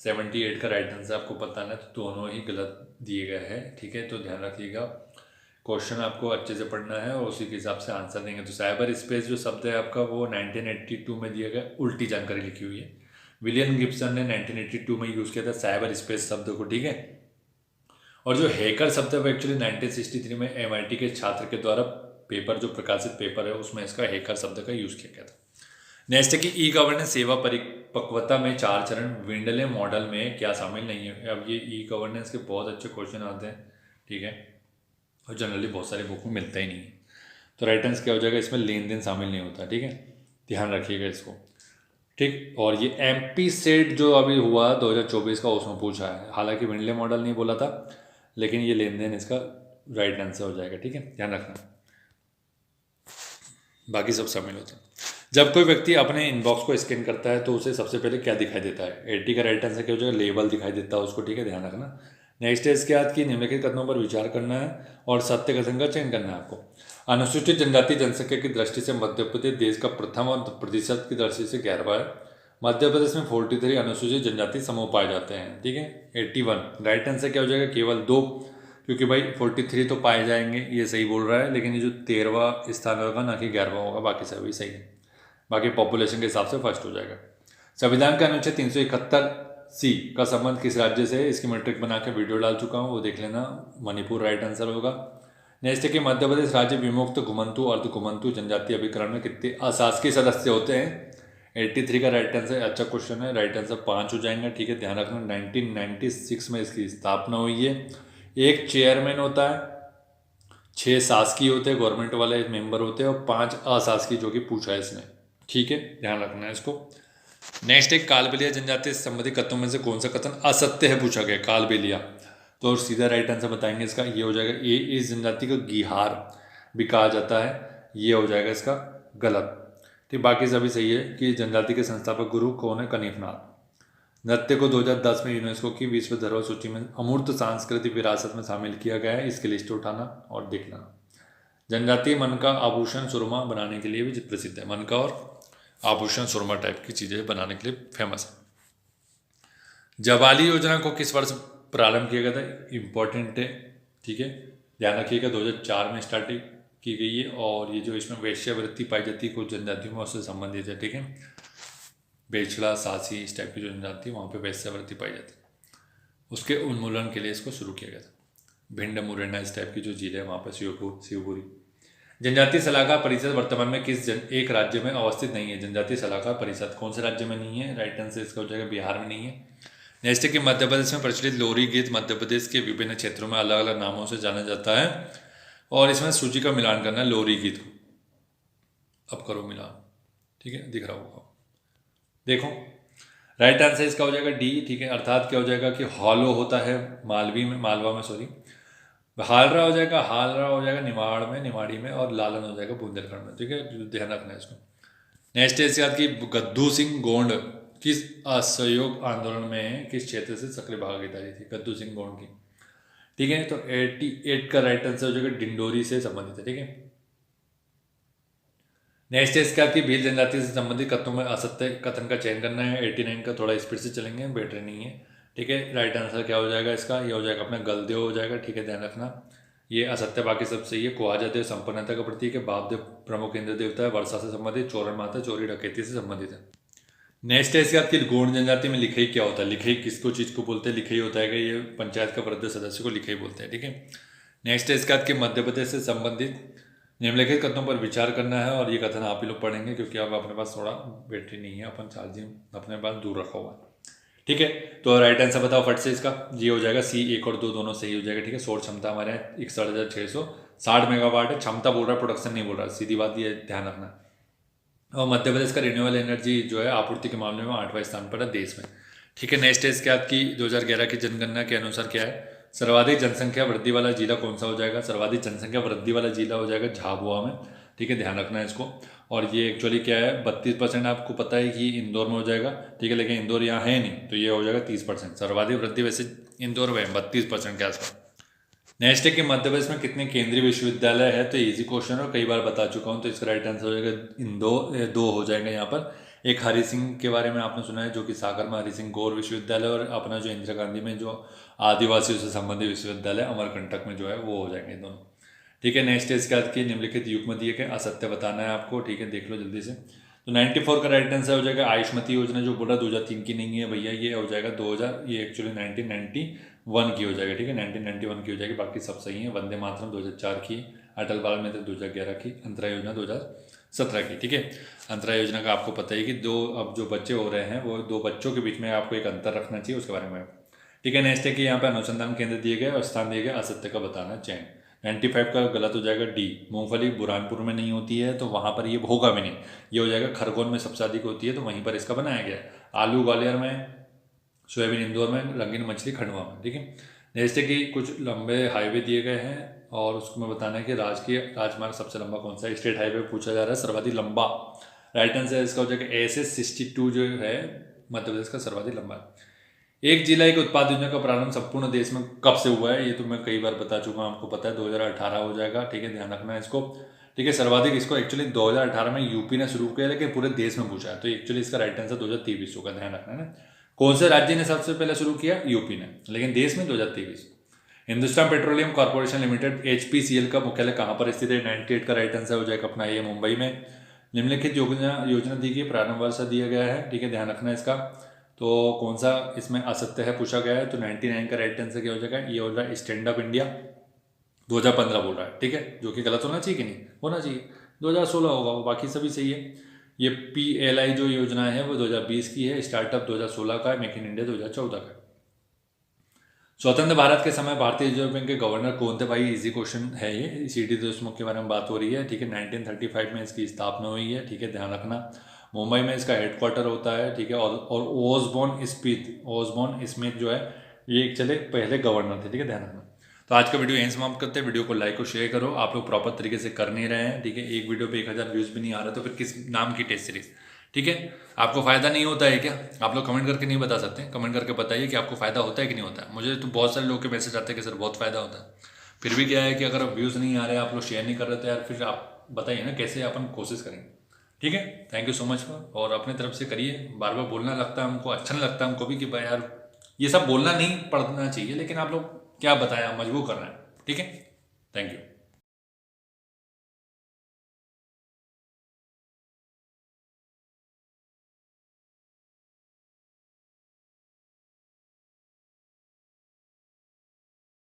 78 का राइट आंसर आपको पता है, तो दोनों ही गलत दिए गए हैं। ठीक है, तो ध्यान रखिएगा, क्वेश्चन आपको अच्छे से पढ़ना है और उसी के हिसाब से आंसर देंगे। तो साइबर स्पेस जो शब्द है आपका वो 1982 में दिया गया, उल्टी जानकारी लिखी हुई है। विलियम गिब्सन ने 1982 में यूज़ किया था साइबर स्पेस शब्द को। ठीक है, और जो हैकर शब्द है वो एक्चुअली 1963 में MIT के छात्र के द्वारा पेपर, जो प्रकाशित पेपर है उसमें इसका हैकर शब्द का यूज़ किया गया था। नेक्स्ट है कि ई गवर्नेंस सेवा परिपक्वता में 4 चरण विंडले मॉडल में क्या शामिल नहीं है। अब ये ई गवर्नेंस के बहुत अच्छे क्वेश्चन आते हैं। ठीक है, और जनरली बहुत सारे बुक में मिलता ही नहीं है। तो राइट आंसर क्या हो जाएगा? इसमें लेन देन शामिल नहीं होता। ठीक है, ध्यान रखिएगा इसको। ठीक, और ये MP सेट जो अभी हुआ 2024 का, उसमें पूछा है। हालांकि विंडले मॉडल नहीं बोला था, लेकिन ये लेन देन इसका राइट आंसर हो जाएगा। ठीक है, ध्यान रखना, बाकी सब शामिल होता है। जब कोई व्यक्ति अपने इनबॉक्स को स्कैन करता है तो उसे सबसे पहले क्या दिखाई देता है? 80 का राइट आंसर क्या हो जाएगा? लेबल दिखाई देता है उसको। ठीक है, ध्यान रखना। नेक्स्ट है इसके बाद कि निम्नलिखित कथनों पर विचार करना है और सत्य कथन का चयन करना है आपको। अनुसूचित जनजाति जनसंख्या की दृष्टि से मध्य प्रदेश देश का प्रथम और प्रतिशत की दृष्टि से 11वां है। मध्य प्रदेश में 43 अनुसूचित जनजाति समूह पाए जाते हैं। ठीक है, 81 राइट आंसर क्या हो जाएगा? केवल 2, क्योंकि भाई 43 तो पाए जाएंगे, ये सही बोल रहा है, लेकिन ये जो 13वां स्थान होगा ना कि 11वां होगा, बाकी सभी सही है। बाकी पॉपुलेशन के हिसाब से फर्स्ट हो जाएगा। संविधान का अनुच्छेद 371C का संबंध किस राज्य से है? इसकी मैट्रिक बना के वीडियो डाल चुका हूँ, वो देख लेना। मणिपुर राइट आंसर होगा। नेक्स्ट है कि मध्य प्रदेश राज्य विमुक्त घुमंतु अर्ध घुमंतु जनजाति अभिकरण में कितने अशासकीय सदस्य होते हैं? 83 का राइट आंसर। अच्छा क्वेश्चन है, राइट आंसर 5 हो जाएंगे। ठीक है, ध्यान रखना। 1996 में इसकी स्थापना हुई है। एक चेयरमैन होता है, 6 शासकीय होते हैं, गवर्नमेंट वाले मेंबर होते हैं, और 5 अशासकीय, जो कि पूछा है इसने। ठीक है, ध्यान रखना है इसको। नेक्स्ट एक कालबेलिया जनजाति से संबंधित कथनों में से कौन सा कथन असत्य है पूछा गया? कालबेलिया, तो सीधा राइट आंसर बताएंगे इसका, ये हो जाएगा ए। इस जनजाति को गिहार भी कहा जाता है, ये हो जाएगा इसका गलत। ठीक, बाकी सभी सही है कि जनजाति के संस्थापक गुरु कौन है? कनिफनाथ। नृत्य को 2010 में यूनेस्को की विश्व धरोहर सूची में अमूर्त सांस्कृतिक विरासत में शामिल किया गया है। इसकी लिस्ट उठाना और देखना। जनजातीय मन का आभूषण सुरमा बनाने के लिए भी प्रसिद्ध है। मन का और आभूषण सुरमा टाइप की चीज़ें बनाने के लिए फेमस है। जवाली योजना को किस वर्ष प्रारंभ किया गया था? इम्पोर्टेंट है। ठीक है, ध्यान रखिएगा, 2004 में स्टार्ट की गई है। और ये जो इसमें वेश्यावृत्ति पाई जाती है कुछ जनजातियों में, उससे संबंधित है। ठीक है, बेचड़ा, सासी, इस टाइप की जो जनजाति है वहाँ पे वैश्यावृत्ति पाई जाती है, उसके उन्मूलन के लिए इसको शुरू किया गया था। भिंड, मुरैना, इस टाइप की जो जिले हैं वहाँ पर शिवपुरी। जनजातीय सलाहकार परिषद वर्तमान में किस एक राज्य में अवस्थित नहीं है? जनजातीय सलाहकार परिषद कौन से राज्य में नहीं है? राइट आंसर इसका हो जाएगा बिहार में नहीं है। नेक्स्ट है कि मध्य प्रदेश में प्रचलित लोरी गीत मध्य प्रदेश के विभिन्न क्षेत्रों में अलग अलग नामों से जाना जाता है, और इसमें सूची का मिलान करना है लोरी गीत को। अब करो मिलान। ठीक है, दिख रहा होगा, देखो। राइट आंसर इसका हो जाएगा डी। ठीक है, अर्थात क्या हो जाएगा कि हॉलो होता है मालवा में सॉरी, हालरा हो जाएगा, हालरा हो जाएगा निमाड़ में, निमाड़ी में, और लालन हो जाएगा बुंदेलखंड में। ठीक है, ध्यान रखना है इसको। नेक्स्ट है इसके बाद कि गद्दू सिंह गोंड किस असहयोग आंदोलन में किस क्षेत्र से सक्रिय भागीदारी थी? गद्दू सिंह गोंड की। ठीक है, तो 88 का राइट आंसर हो जाएगा डिंडोरी से संबंधित है। ठीक है, नेक्स्ट है इसके बाद कि भील जनजाति से संबंधित कथनों में असत्य कथन का चयन करना है। 89 का थोड़ा स्पीड से चलेंगे, बैटरी नहीं है। ठीक है, राइट आंसर क्या हो जाएगा इसका? ये हो जाएगा अपना गलदेव हो जाएगा। ठीक है, ध्यान रखना, ये असत्य, बाकी सब सही है। कुहाजा देव संपन्नता का प्रतीक है। बापदेव प्रमुख इंद्र देवता है। वर्षा से संबंधित। चोरन माता चोरी डकैती से संबंधित है। नेक्स्ट है इसके बाद कि गोंड जनजाति में लिखई क्या होता है? लिखई किसको चीज़ को बोलते हैं? लिखई होता है कि ये पंचायत का वृद्ध सदस्य को लिखई बोलते हैं। ठीक है, नेक्स्ट है इसके बाद कि मध्य प्रदेश से संबंधित निम्नलिखित कथनों पर विचार करना है, और ये कथन आप ही लोग पढ़ेंगे क्योंकि अब अपने पास थोड़ा बैटरी नहीं है, अपन चार्जिंग अपने पास दूर रखा हुआ है। ठीक है। तो राइट आंसर बताओ फट से इसका, ये हो जाएगा सी, 1 और 2 दोनों सही हो जाएगा। ठीक है, सौर क्षमता हमारे यहाँ 61,660 मेगावाट है, क्षमता बोल रहा है, प्रोडक्शन नहीं बोल रहा, सीधी बात ये ध्यान रखना। और मध्य प्रदेश का रिन्यूएबल एनर्जी जो है आपूर्ति के मामले में 8वें स्थान पर है देश में। ठीक है, नेक्स्ट है इसके बाद की 2011 की जनगणना के अनुसार क्या है, सर्वाधिक जनसंख्या वृद्धि वाला जिला कौन सा हो जाएगा, सर्वाधिक जनसंख्या वृद्धि वाला जिला हो जाएगा झाबुआ में। ठीक है, ध्यान रखना है इसको। और ये एक्चुअली क्या है, 32% आपको पता है कि इंदौर में हो जाएगा। ठीक है, लेकिन इंदौर यहाँ है नहीं, तो ये हो जाएगा 30%। सर्वाधिक वृद्धि वैसे इंदौर में 32% के आसपास। नेक्स्ट है कि मध्य प्रदेश में कितने केंद्रीय विश्वविद्यालय है, तो इजी क्वेश्चन और कई बार बता चुका हूँ, तो इसका राइट आंसर हो जाएगा दो हो जाएगा यहाँ पर। एक हरि सिंह के बारे में आपने सुना है, जो कि सागर में हरि सिंह गौर विश्वविद्यालय, और अपना जो इंदिरा गांधी में जो आदिवासियों से संबंधित विश्वविद्यालय अमरकंटक में जो है वो हो जाएंगे दोनों। ठीक है, नेक्स्ट है इसके बाद की निम्नलिखित युग में दिए गए असत्य बताना है आपको। ठीक है, देख लो जल्दी से। तो 94 का राइट आंसर हो जाएगा आयुष्मती योजना, जो बोला 2003 की नहीं है भैया, ये हो जाएगा 2000, ये एक्चुअली 1991 की हो जाएगी। ठीक है, 1991 की हो जाएगी, बाकी सब सही है। वंदे मातरम 2004 की, अटल बाल मित्र 2011 की, अंतरा योजना 2017 की। ठीक है, अंतरा योजना का आपको पता है कि अब जो बच्चे हो रहे हैं वो 2 बच्चों के बीच में आपको एक अंतर रखना चाहिए, उसके बारे में। ठीक है, नेक्स्ट है कि यहाँ पे अनुसंधान केंद्र दिए गए और स्थान दिए गए, असत्य का बताना चयन। 95 का गलत हो जाएगा डी, मूंगफली बुरहानपुर में नहीं होती है, तो वहाँ पर ये होगा भी नहीं। ये हो जाएगा खरगोन में सबसे अधिक होती है, तो वहीं पर इसका बनाया गया है। आलू ग्वालियर में, सोयाबीन इंदौर में, रंगीन मछली खंडवा में। ठीक है, जैसे कि कुछ लंबे हाईवे दिए गए हैं और उसको मैं बताना है कि राजकीय राजमार्ग सबसे लंबा कौन सा है, स्टेट हाईवे पूछा जा रहा है सर्वाधिक लंबा। राइट आंसर इसका हो जाएगा SS 62 जो है मध्य प्रदेश का सर्वाधिक लंबा है। एक जिला एक उत्पाद योजना का प्रारंभ संपूर्ण देश में कब से हुआ है, ये तो मैं कई बार बता चुका हूँ, आपको पता है 2018 हो जाएगा। ठीक है, ध्यान रखना है इसको। ठीक है, सर्वाधिक इसको एक्चुअली 2018 में यूपी ने शुरू किया, लेकिन पूरे देश में पूछा है, तो एक्चुअली इसका राइट आंसर 2023 होगा, ध्यान रखना है ना। कौन से राज्य ने सबसे पहले शुरू किया, यूपी ने, लेकिन देश में 2023। Hindustan petroleum corporation limited HPCL का मुख्यालय कहाँ पर स्थित है, 98 का राइट आंसर हो जाएगा अपना ये मुंबई में। निम्नलिखित योजना दी गई, प्रारंभ वर्ष दिया गया है। ठीक है, ध्यान रखना है इसका। तो कौन सा इसमें असत्य है पूछा गया है, तो 99 का राइट आंसर क्या हो जाएगा, ये हो रहा है स्टैंड अप इंडिया 2015 बोल रहा है। ठीक है, जो कि गलत होना चाहिए कि नहीं होना चाहिए, 2016 होगा वो, बाकी सभी सही है। ये PLI जो योजना है वो 2020 की है, स्टार्टअप 2016 का है, मेक इन इंडिया 2014 का है। स्वतंत्र भारत के समय भारतीय रिजर्व बैंक के गवर्नर कौन थे, भाई इजी क्वेश्चन है ये, CD देशमुख के बारे में बात हो रही है। ठीक है, 1935 में इसकी स्थापना हुई है। ठीक है, ध्यान रखना। मुंबई में इसका हेडक्वार्टर होता है। ठीक है, और ओसबॉर्न स्मिथ जो है ये चले पहले गवर्नर थे। ठीक है, ध्यान रखना। तो आज का वीडियो यहीं समाप्त करते हैं। वीडियो को लाइक और शेयर करो, आप लोग प्रॉपर तरीके से कर नहीं रहे हैं। ठीक है, एक वीडियो पे 1000 व्यूज़ भी नहीं आ रहा, तो फिर किस नाम की टेस्ट सीरीज। ठीक है, आपको फ़ायदा नहीं होता है क्या, आप लोग कमेंट करके नहीं बता सकते, कमेंट करके बताइए कि आपको फ़ायदा होता है कि नहीं होता है। मुझे तो बहुत सारे लोग के मैसेज आते हैं कि सर बहुत फ़ायदा होता है, फिर भी क्या है कि अगर व्यूज़ नहीं आ रहे, आप लोग शेयर नहीं कर रहे, तो यार फिर आप बताइए ना कैसे अपन कोशिश करेंगे। ठीक है, thank you so much for, और अपने तरफ से करिए। बार बार बोलना लगता है हमको, अच्छा नहीं लगता हमको भी कि भाई यार ये सब बोलना नहीं पड़ना चाहिए, लेकिन आप लोग क्या बताया, मजबूर कर रहे हैं। ठीक है, थैंक यू।